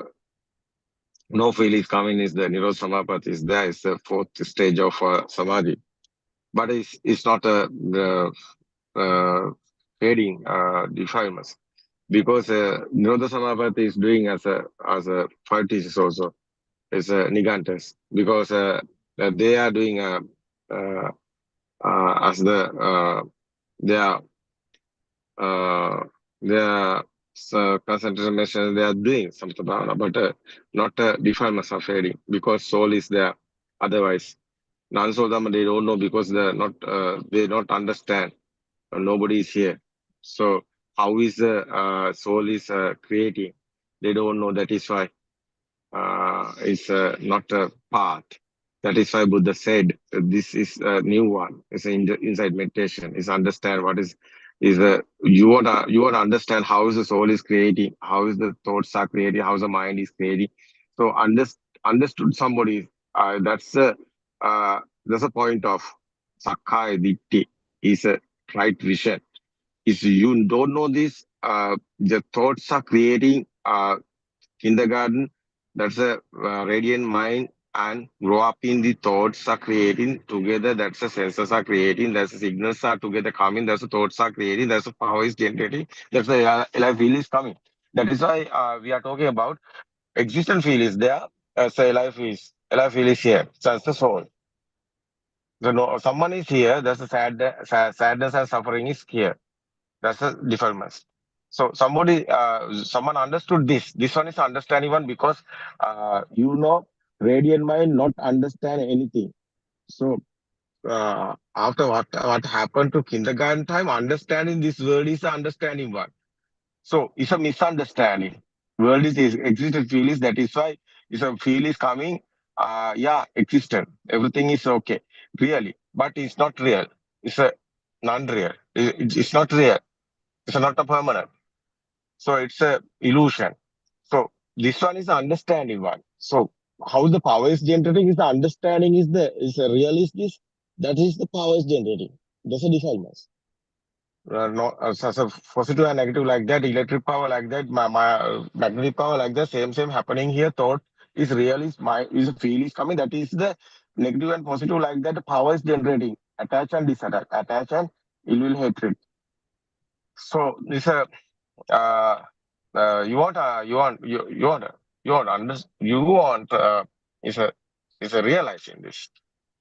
no feel is coming is the Nirodha Samapatti is there. It's the fourth stage of Samadhi. But it's not the fading defilements. Because Nirodha Samapatti is doing as a five teachers also is Nigantas because they are doing as they are they are concentration measures they are doing something but not defilements are fading because soul is there. Otherwise, non-soul Dhamma they don't know because they don't understand. Nobody is here. So how is the soul is creating? They don't know. That is why it's not a path. That is why Buddha said this is a new one. It's an inside meditation. Is understand what is the you want to understand how is the soul is creating, how is the thoughts are creating, how the mind is creating. So understood somebody. That's a point of Sakkaya Ditthi is a right vision. If you don't know this, the thoughts are creating. Kindergarten, that's a radiant mind and grow up in the thoughts are creating together, that's the senses are creating, that's the signals are together coming, that's the thoughts are creating, that's the power is generating, that's the alive feel is coming. That is why we are talking about existent feel is there, so alive feel is here, so that's the soul. So no, someone is here, that's the sadness and suffering is here. That's a difference. So someone understood this. This one is understanding one because radiant mind not understand anything. So after what happened to kindergarten time, understanding this world is a understanding one. So it's a misunderstanding. World is existent feel is that is why is a feel is coming. Yeah, existent. Everything is okay, really, but it's not real. It's a non-real. It's not real. It's not a permanent. So it's a illusion. So this one is the understanding one. So how the power is generating is the understanding is the real is this that is the power is generating. That's a defilement. No, so positive and negative like that, electric power like that, magnetic power like that, same happening here. Thought is real is my is a feel is coming. That is the negative and positive like that. The power is generating attach and disattach, attach and it will hatred. So this uh, you want under, you want is a realizing this.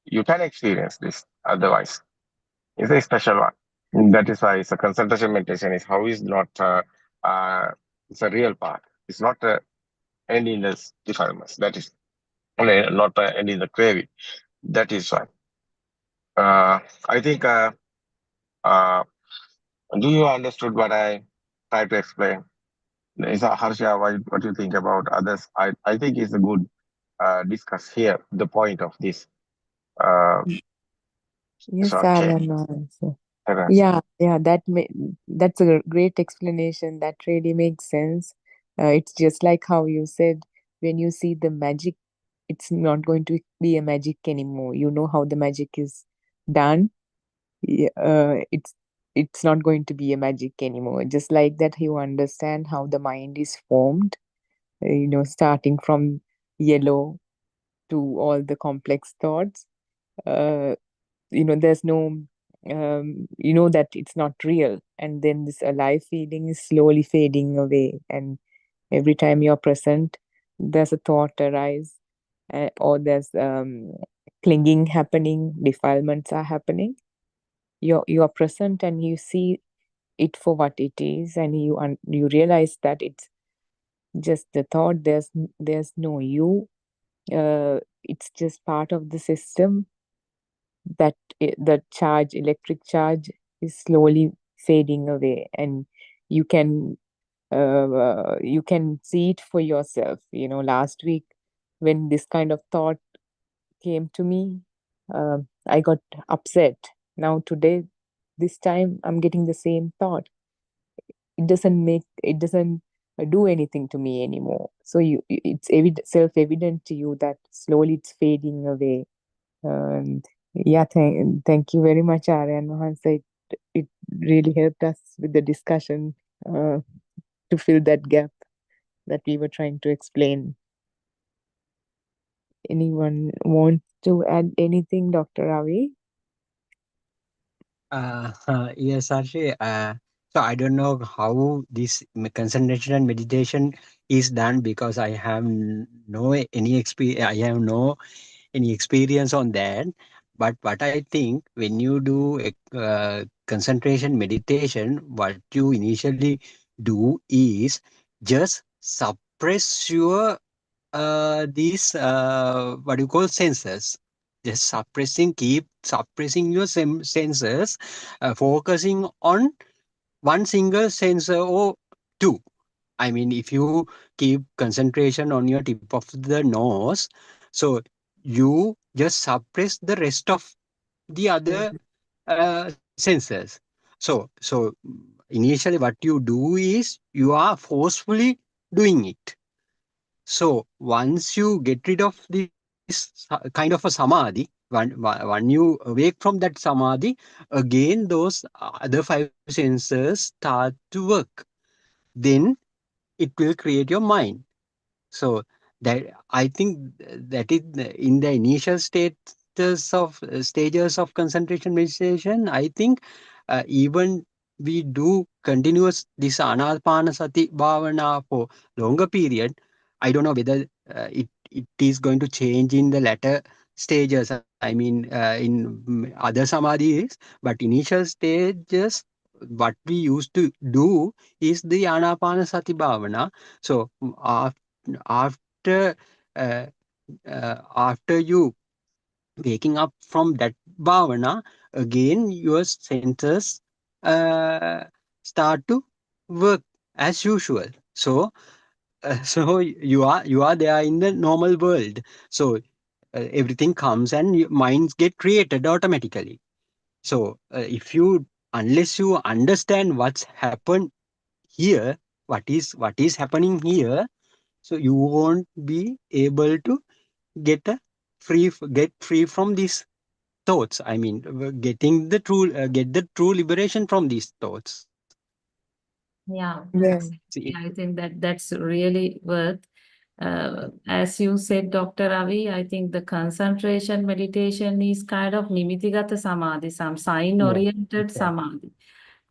You can experience this. Otherwise, it's a special one. That is why it's a concentration meditation. Is how is not uh, it's a real part. It's not end in the defilements. That is not end in the craving. That is why. I think. Uh, do you understood what I tried to explain? Is Harsha, what do you think about others? I think it's a good discuss here the point of this. Uh, Yes, so okay, Arana. Terence. Yeah, that's a great explanation. That really makes sense. It's just like how you said, when you see the magic, it's not going to be a magic anymore. You know how the magic is done. It's not going to be a magic anymore. Just like that, you understand how the mind is formed. Starting from yellow to all the complex thoughts. Uh, there's no that it's not real, and then this alive feeling is slowly fading away, and every time you're present, there's a thought arise, or there's clinging happening, defilements are happening. You're present and you see it for what it is, and you realize that it's just the thought. There's no you. It's just part of the system, that the charge, electric charge, is slowly fading away, and you can you can see it for yourself. Last week, when this kind of thought came to me, I got upset. Now today, this time, I'm getting the same thought. It doesn't do anything to me anymore. So it's self-evident to you that slowly it's fading away. And yeah, thank you very much, Arya and Mahansa. It really helped us with the discussion, uh, to fill that gap that we were trying to explain. Anyone want to add anything, Dr. Ravi? Yes, Archie. So I don't know how this concentration and meditation is done because I have no any experience. I have no any experience on that. But what I think, when you do a concentration meditation, what you initially do is just suppress your these what you call senses. Just keep suppressing your senses, focusing on one single sensor or two. I mean, if you keep concentration on your tip of the nose, so you just suppress the rest of the other senses. So initially, what you do is you are forcefully doing it. So once you get rid of this kind of a samadhi, when you awake from that samadhi, again those other five senses start to work. Then it will create your mind. So that I think that is in the initial stages of concentration meditation. I think even we do continuous this anapanasati bhavana for longer period. I don't know whether it is going to change in the latter stages. I mean, in other samadhis, but initial stages, what we used to do is the anapanasati bhavana. So after uh, after you waking up from that bhavana, again your senses uh, start to work as usual. So so you are there in the normal world. So everything comes and your minds get created automatically. So if you unless you understand what's happened here, what is happening here, so you won't be able to get a get free from these thoughts. I mean, getting the true get the true liberation from these thoughts. Yeah, Yeah. absolutely. I think that that's really worth. As you said, Dr. Ravi, I think the concentration meditation is kind of nimitigata samadhi, some Yeah, sign-oriented exactly. samadhi,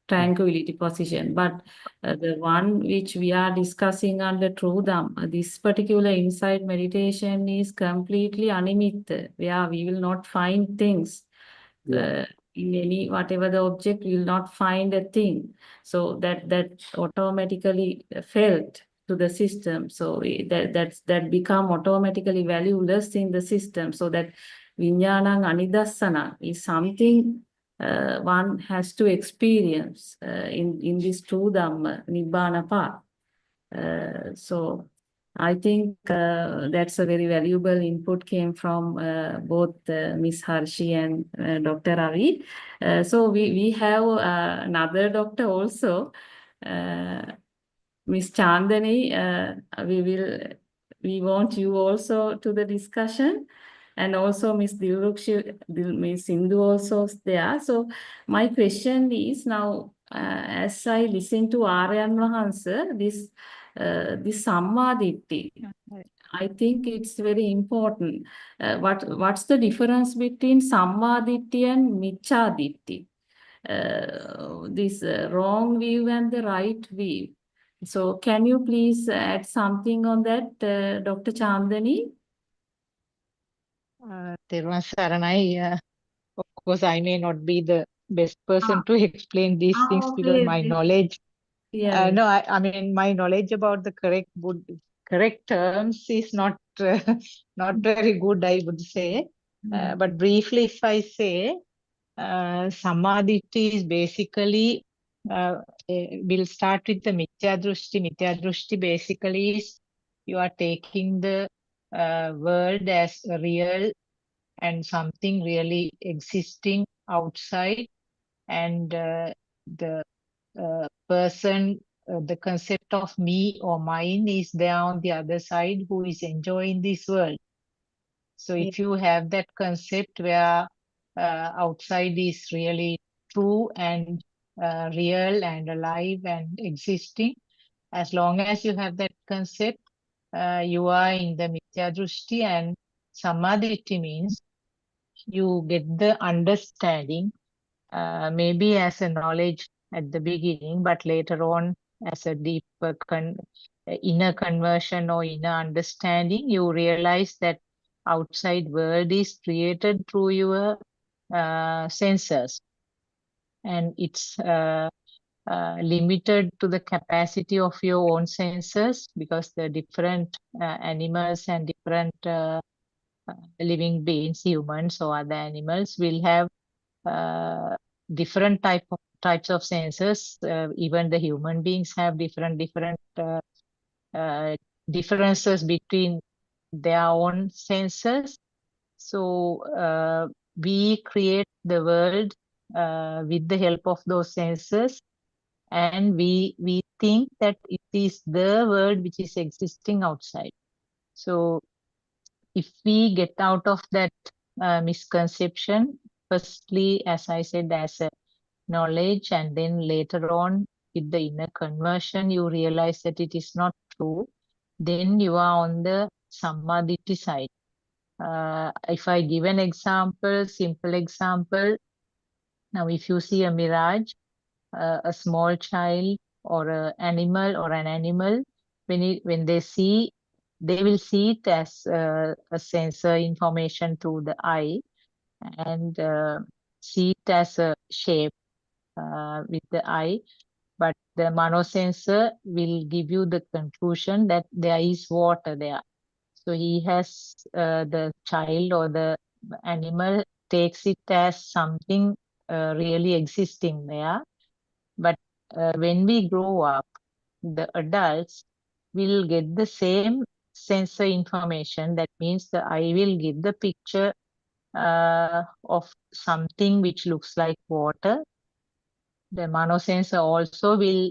tranquility position. But the one which we are discussing under True Dhamma, this particular insight meditation is completely animitta, where we will not find things Yeah, in any whatever the object, we will not find a thing. So that automatically felt to the system. So that become automatically valueless in the system. So that vijnanang anidassana is something one has to experience in this true Dhamma, Nibbana path. So I think that's a very valuable input came from both Miss Harshi and Dr. Ravi. So we have another doctor also, uh, Miss Chandani. We want you also to the discussion, and also Miss Dilrukshi, Miss Sindhu also is there. So my question is now, as I listen to Aryan Mahansa, this Sammaditthi, I think it's very important. What's the difference between Sammaditthi and Michchaditti? This wrong view and the right view. So can you please add something on that, Dr. Chandani? Therwan Saranai, of course, I may not be the best person Ah, to explain these things because okay. my knowledge, Yeah. no, I mean, my knowledge about the correct terms is not not very good, I would say. Mm. But briefly, if I say, Samadhi is basically, we'll start with the Mithya Drushti. Mithya Drushti basically is you are taking the world as real and something really existing outside, and the person, the concept of me or mine is there on the other side who is enjoying this world. So if you have that concept where outside is really true and real and alive and existing, as long as you have that concept, you are in the Mithya Drushti, and Samadhi means you get the understanding, maybe as a knowledge at the beginning, but later on as a deeper inner conversion or inner understanding, you realize that outside world is created through your senses, and it's limited to the capacity of your own senses, because the different animals and different living beings, humans or other animals, will have uh, different types of sensors. Even the human beings have different differences between their own senses. So we create the world with the help of those senses, and we think that it is the world which is existing outside. So if we get out of that misconception, firstly, as I said, as a knowledge, and then later on with the inner conversion, you realize that it is not true, then you are on the samadhi side. If I give an example, simple example, now if you see a mirage, a small child or an animal, when they see, they will see it as a sensor information through the eye, and see it as a shape with the eye. But the monosensor will give you the conclusion that there is water there. So he has the child or the animal takes it as something really existing there. But when we grow up, the adults will get the same sensor information. That means the eye will give the picture of something which looks like water. The monosensor also will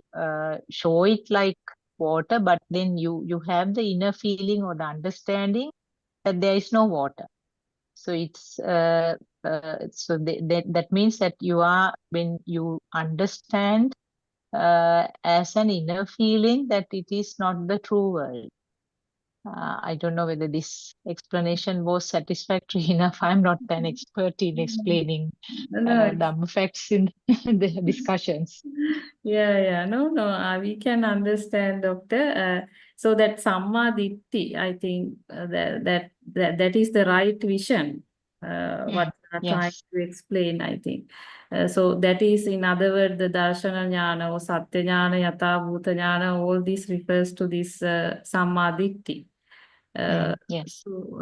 show it like water, but then you have the inner feeling or the understanding that there is no water. So it's that means that you are, when you understand as an inner feeling that it is not the true world. I don't know whether this explanation was satisfactory enough. I'm not an expert in explaining No, Dhamma facts in the discussions. yeah. No, we can understand, Doctor. So that Samma Ditti, I think that is the right vision. What we are trying Yes. to explain, I think. So that is, in other words, the Darshana Jnana or Satya Jnana, Yatha Bhuta Jnana, all this refers to this Samma Ditti. Yes. So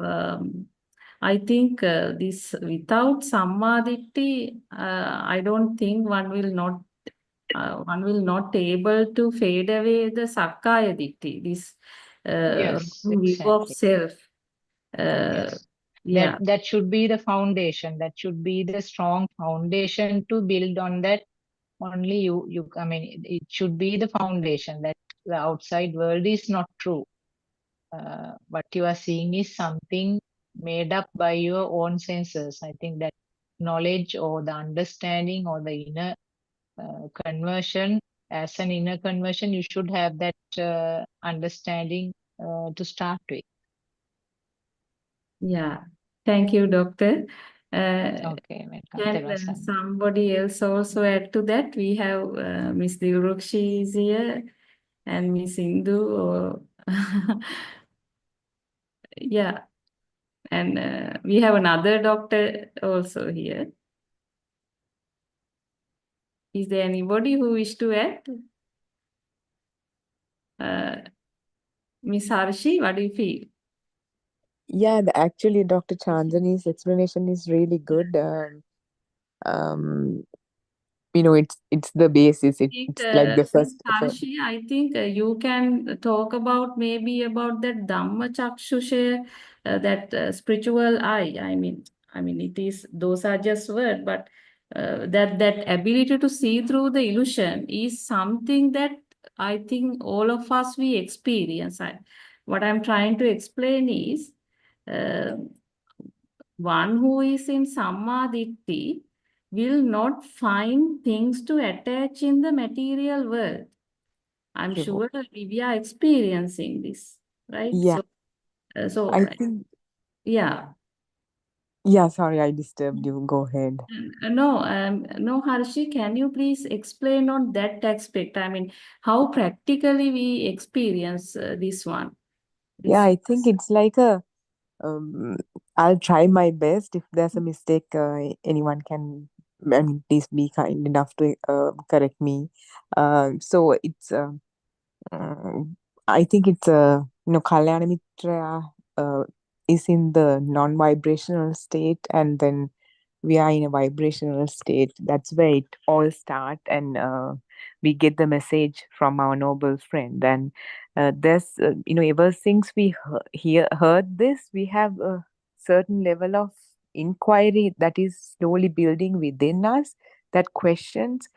I think this without Sammaditi, I don't think one will not able to fade away the Sakkaya Ditti, this Yes, wrong view of exactly. self. Yes. Yeah, That should be the foundation. That should be the strong foundation to build on. That only you I mean, it should be the foundation that the outside world is not true. What you are seeing is something made up by your own senses. I think that knowledge or the understanding or the inner conversion, as an inner conversion, you should have that understanding to start with. yeah. Thank you, Doctor. Okay, welcome. Can Terasa. somebody else also add to that? We have Miss Dilrukshi is here and Miss Indu. Yeah, and we have another doctor also here. Is there anybody who wish to add? Miss Harshi, what do you feel? Yeah, actually, Dr. Chandani's explanation is really good. Um, it's the basis. It's like the Miss first. Harshi, I think you can talk about maybe about that Dhamma Chakshusha, that spiritual eye. I mean, it is, those are just words, but that ability to see through the illusion is something that I think all of us we experience. What I'm trying to explain is uh, one who is in Sammaditthi will not find things to attach in the material world. I'm True. sure we are experiencing this, right? Yeah, So I think. yeah. Yeah, sorry, I disturbed you. Go ahead. No, Harshi, can you please explain on that aspect? I mean, how practically we experience this one? Yeah, This. I think it's like um, I'll try my best. If there's a mistake, anyone can, I mean, please be kind enough to correct me. So I think it's Kalyana Mitra is in the non-vibrational state, and then we are in a vibrational state. That's where it all starts, and we get the message from our noble friend. And there's ever since we heard this, we have a certain level of inquiry that is slowly building within us, that questions,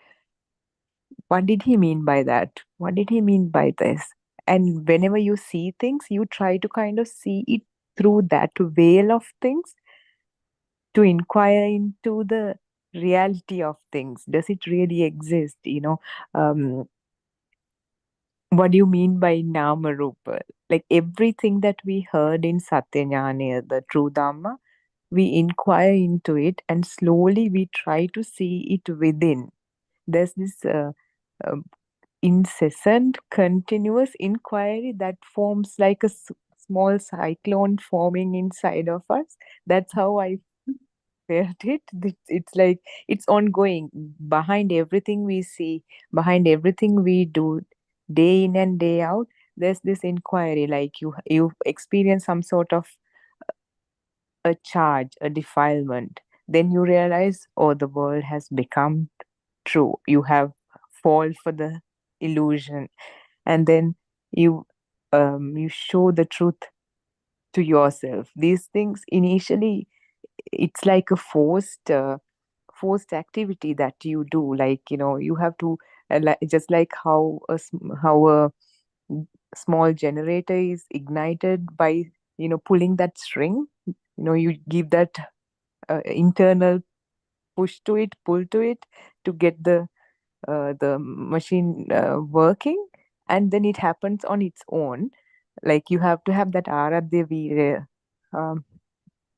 what did he mean by that? What did he mean by this? And whenever you see things, you try to kind of see it through that veil of things, to inquire into the reality of things. Does it really exist? Um, what do you mean by Nama Rupa? Like everything that we heard in Satyanyana, the true Dhamma, we inquire into it and slowly we try to see it within. There's this uh, incessant, continuous inquiry that forms like a small cyclone forming inside of us. That's how I felt it. It's like it's ongoing behind everything we see, behind everything we do, day in and day out. There's this inquiry, like you experience some sort of a charge, a defilement. Then you realize, oh, the world has become true. You have fall for the illusion, and then you show the truth to yourself. These things initially, it's like a forced activity that you do. Like you have to just like how a small generator is ignited by pulling that string. You give that internal push to it, pull to it, to get the machine working, and then it happens on its own. Like you have to have that aradhya veera,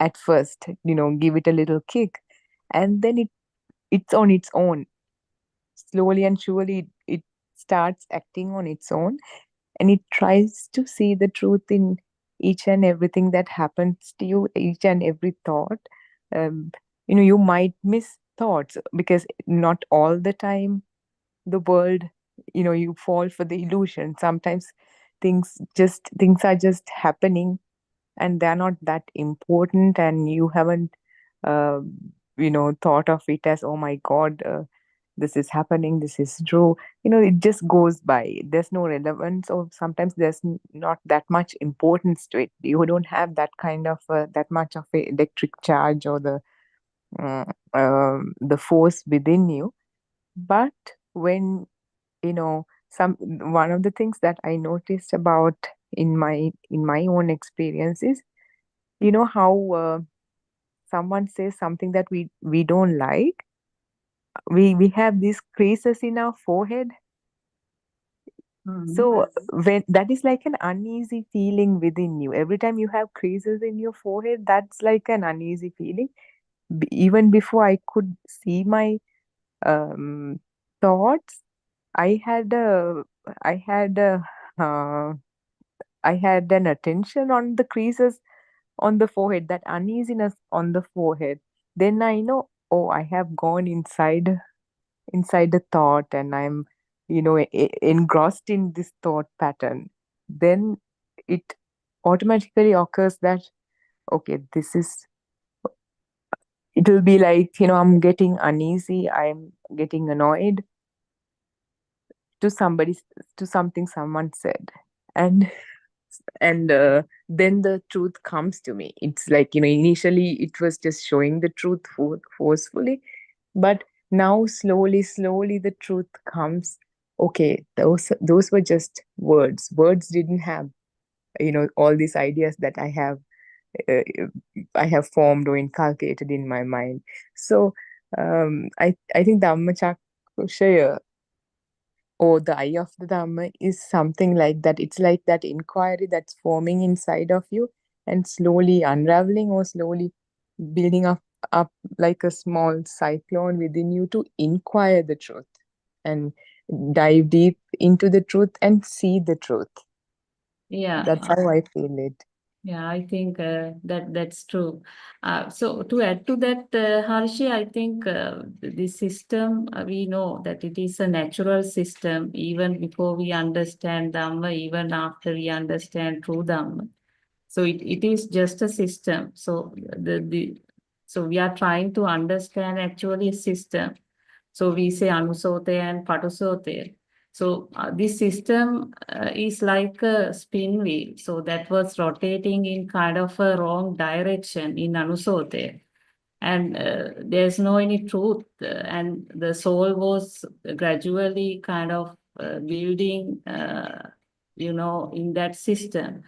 at first, give it a little kick, and then it's on its own. Slowly and surely it starts acting on its own, and it tries to see the truth in each and everything that happens to you, each and every thought. um, you might miss thoughts because not all the time the world, you fall for the illusion. Sometimes things are just happening, and they're not that important, and you haven't uh, thought of it as, oh my god, this is happening, this is true. It just goes by. There's no relevance, or sometimes there's not that much importance to it. You don't have that kind of that much of a electric charge, or the force within you. But when some one of the things that I noticed about in my own experience is, how someone says something that we don't like, we have these creases in our forehead. So when that is like an uneasy feeling within you, every time you have creases in your forehead, that's like an uneasy feeling. Even before I could see my um, thoughts, I had a I had a uh, I had an attention on the creases on the forehead, that uneasiness on the forehead. Then I know, oh, I have gone inside the thought, and I'm, engrossed in this thought pattern. Then it automatically occurs that, okay, it will be like, I'm getting uneasy, I'm getting annoyed to somebody, to something someone said. And then the truth comes to me. It's like, initially it was just showing the truth forcefully, but now slowly the truth comes. Okay, those were just words didn't have all these ideas that uh, I have formed or inculcated in my mind. So I think Dhammachakraya, or the eye of the Dhamma, is something like that. It's like that inquiry that's forming inside of you, and slowly unraveling, or slowly building up like a small cyclone within you, to inquire the truth and dive deep into the truth and see the truth. Yeah. That's how I feel it. Yeah, I think that's true. So to add to that, Harshi, I think this system, we know that it is a natural system even before we understand Dhamma, even after we understand true Dhamma. So it is just a system. So so we are trying to understand actually a system. So we say Anusote and Patusotaya. So this system is like a spin wheel. So that was rotating in kind of a wrong direction in Anusote. And there's no any truth. And the soul was gradually kind of building, in that system.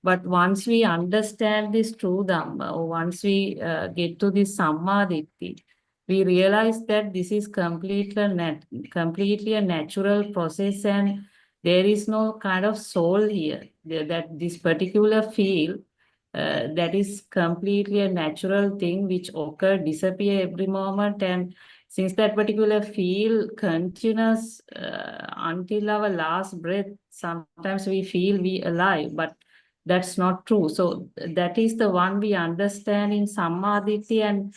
But once we understand this true Dhamma, or once we get to this Sammaditthi, we realize that this is completely a natural process, and there is no kind of soul here. That this particular field, that is completely a natural thing which occur, disappear every moment, and since that particular field continues until our last breath, sometimes we feel we alive, but that's not true. So that is the one we understand in Sammaditthi, and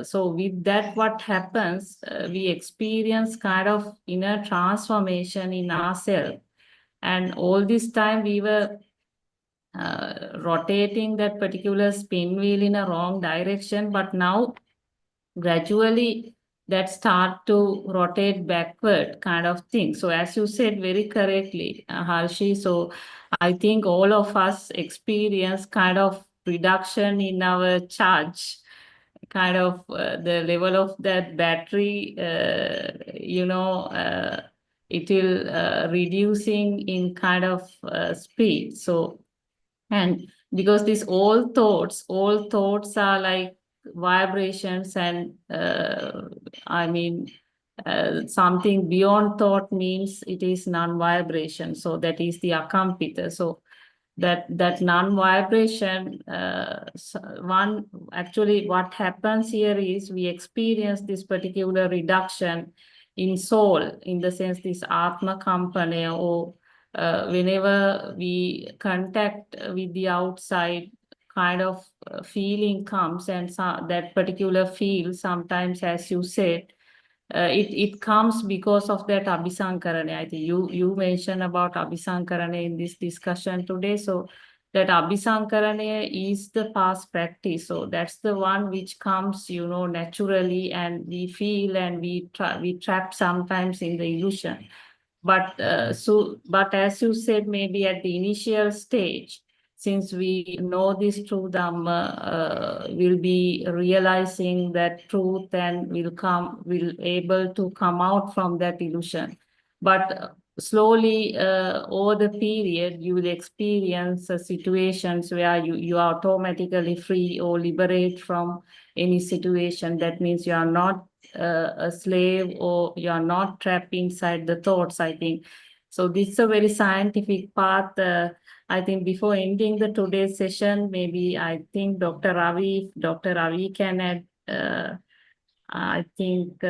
so with that, what happens, we experience kind of inner transformation in ourselves. And all this time we were rotating that particular spin wheel in a wrong direction, but now gradually that start to rotate backward kind of thing. So as you said very correctly, Harshi, so I think all of us experience kind of reduction in our charge, kind of the level of that battery, it will reducing in kind of speed. So, and because these all thoughts are like vibrations, and I mean, something beyond thought means it is non-vibration. So that is the akampita. So that non-vibration, one actually what happens here is we experience this particular reduction in soul, in the sense this atma kampane, or whenever we contact with the outside, kind of feeling comes, and that particular feel sometimes, as you said, it comes because of that abhisankarana. I think you mentioned about abhisankarana in this discussion today. So that abhisankarana is the past practice. So that's the one which comes, naturally, and we feel, and we trap sometimes in the illusion. But but as you said, maybe at the initial stage, since we know this true Dhamma, we'll be realizing that truth, and will able to come out from that illusion. But slowly, over the period, you will experience situations where you are automatically free or liberate from any situation. That means you are not a slave, or you are not trapped inside the thoughts, I think. So this is a very scientific path. I think before ending the today's session, maybe I think Dr. Ravi can add, I think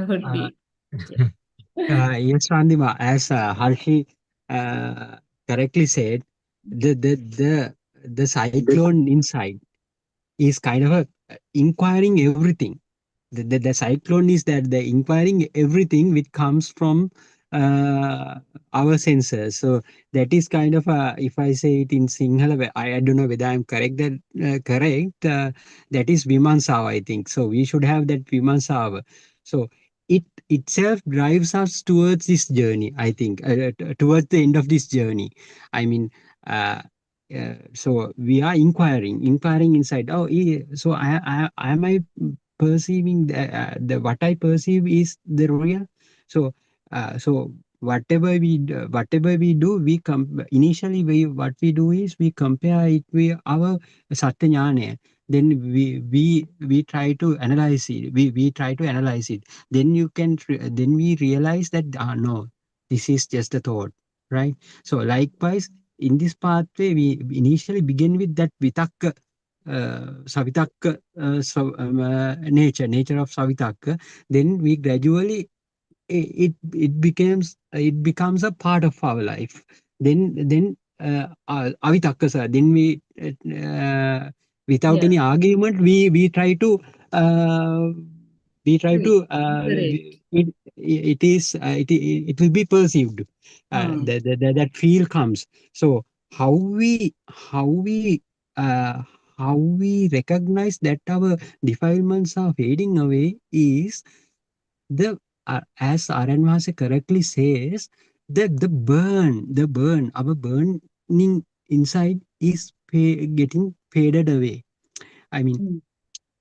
would Uh, be. Yeah. yes, Randima, as Harshi uh, correctly said, the the the the cyclone inside is kind of a inquiring everything. The cyclone is that the inquiring everything which comes from our senses. So that is kind of a, if I say it in Sinhala, I don't know whether I'm correct, that correct, that is Vimansava, I think. So we should have that Vimansava. So it itself drives us towards this journey, I think, towards the end of this journey. I mean, uh, so we are inquiring inside. Oh, so am I perceiving the what I perceive is the real. So so whatever we do, initially what we do is we compare it with our satya jnana. Then we try to analyze it. We try to analyze it. Then then we realize that no, this is just a thought, right? So likewise, in this pathway, we initially begin with that vitakka, Savitakka, nature of Savitakka. Then we gradually it becomes a part of our life. Then Avitakka, then we without Yeah. any argument uh, we try to Liberate. it will be perceived, Hmm. that feel comes. So how we uh, how we recognize that our defilements are fading away is the as Aranvase correctly says, the burn, our burning inside is getting faded away. I mean,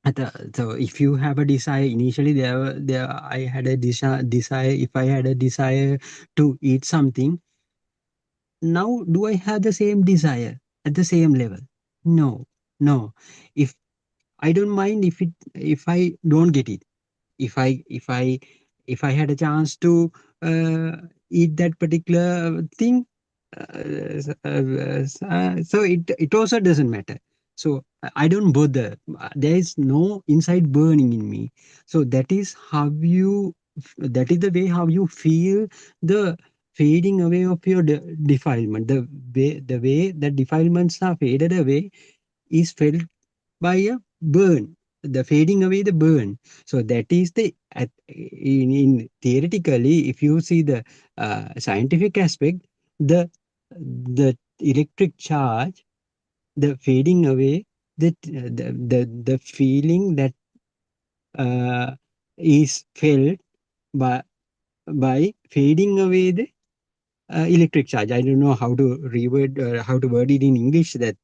Mm. so if you have a desire, initially there I had a desire. If I had a desire to eat something, now do I have the same desire at the same level? No, no. If I don't mind if I don't get it, if I had a chance to uh, eat that particular thing, so it also doesn't matter. So I don't bother. There is no inside burning in me. So that is how that is the way how you feel the fading away of your defilement. The way that defilements are faded away is felt by a burn, the fading away the burn. So that is in theoretically, if you see the scientific aspect, the electric charge, the fading away, the feeling that is felt by fading away the electric charge. I don't know how to reword how to word it in English, that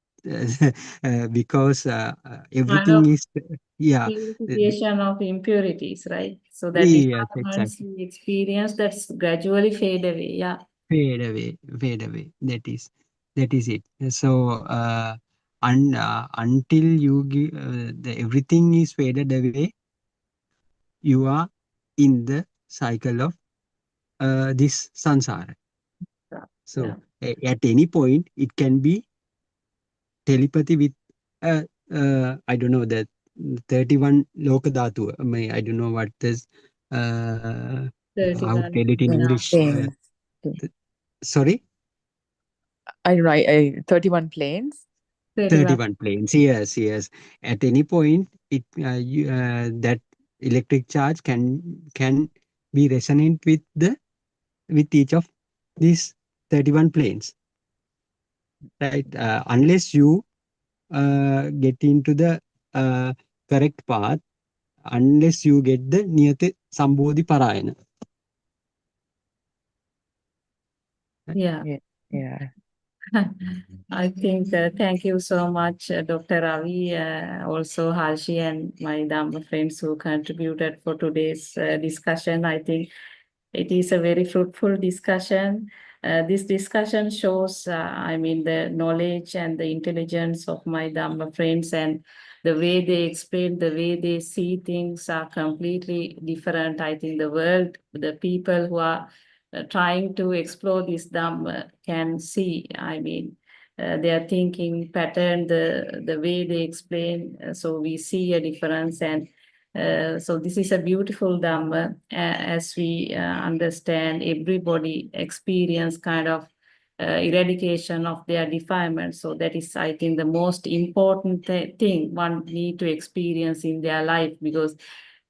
because Kind everything of is yeah. uh, purification of impurities, right? So that yes, defilements exactly. we experience that's gradually fade away. Yeah. Fade away. That is it. So until you give everything is faded away, you are in the cycle of this sansara. Yeah. So at any point, it can be telepathy with I don't know that 31 loka dhatu. I don't know what this how to 31. tell it in Yeah, English. planes. Th- Sorry, I write 31 planes. 31. 31 planes. Yes, yes. At any point, that electric charge can be resonant with each of these 31 planes, right? Unless you get into the uh, correct path, unless you get the Niyati Sambodhi Parayana. Yeah. Yeah, yeah. I think thank you so much, Dr. Ravi, also Harshi and my Dhamma friends who contributed for today's discussion. I think it is a very fruitful discussion. This discussion shows, I mean, the knowledge and the intelligence of my Dhamma friends, and the way they explain, the way they see things are completely different. I think the world, the people who are trying to explore this Dhamma can see, I mean, their thinking pattern, the way they explain. So we see a difference, and so this is a beautiful Dhamma. As we understand, everybody experience kind of eradication of their defilement. So that is, I think, the most important thing one need to experience in their life, because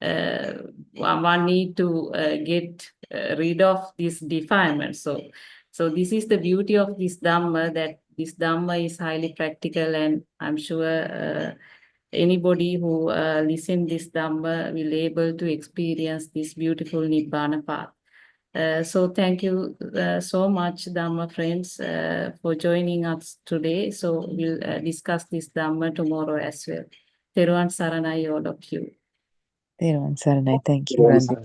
uh, one need to get rid of this defilement. So this is the beauty of this Dhamma, that this Dhamma is highly practical, and I'm sure anybody who listen this Dhamma will able to experience this beautiful Nibbana path. So thank you so much, Dhamma friends, for joining us today. So we'll discuss this Dhamma tomorrow as well. Teruvan Saranai, all of you. Dear Saranai, thank you, Randy.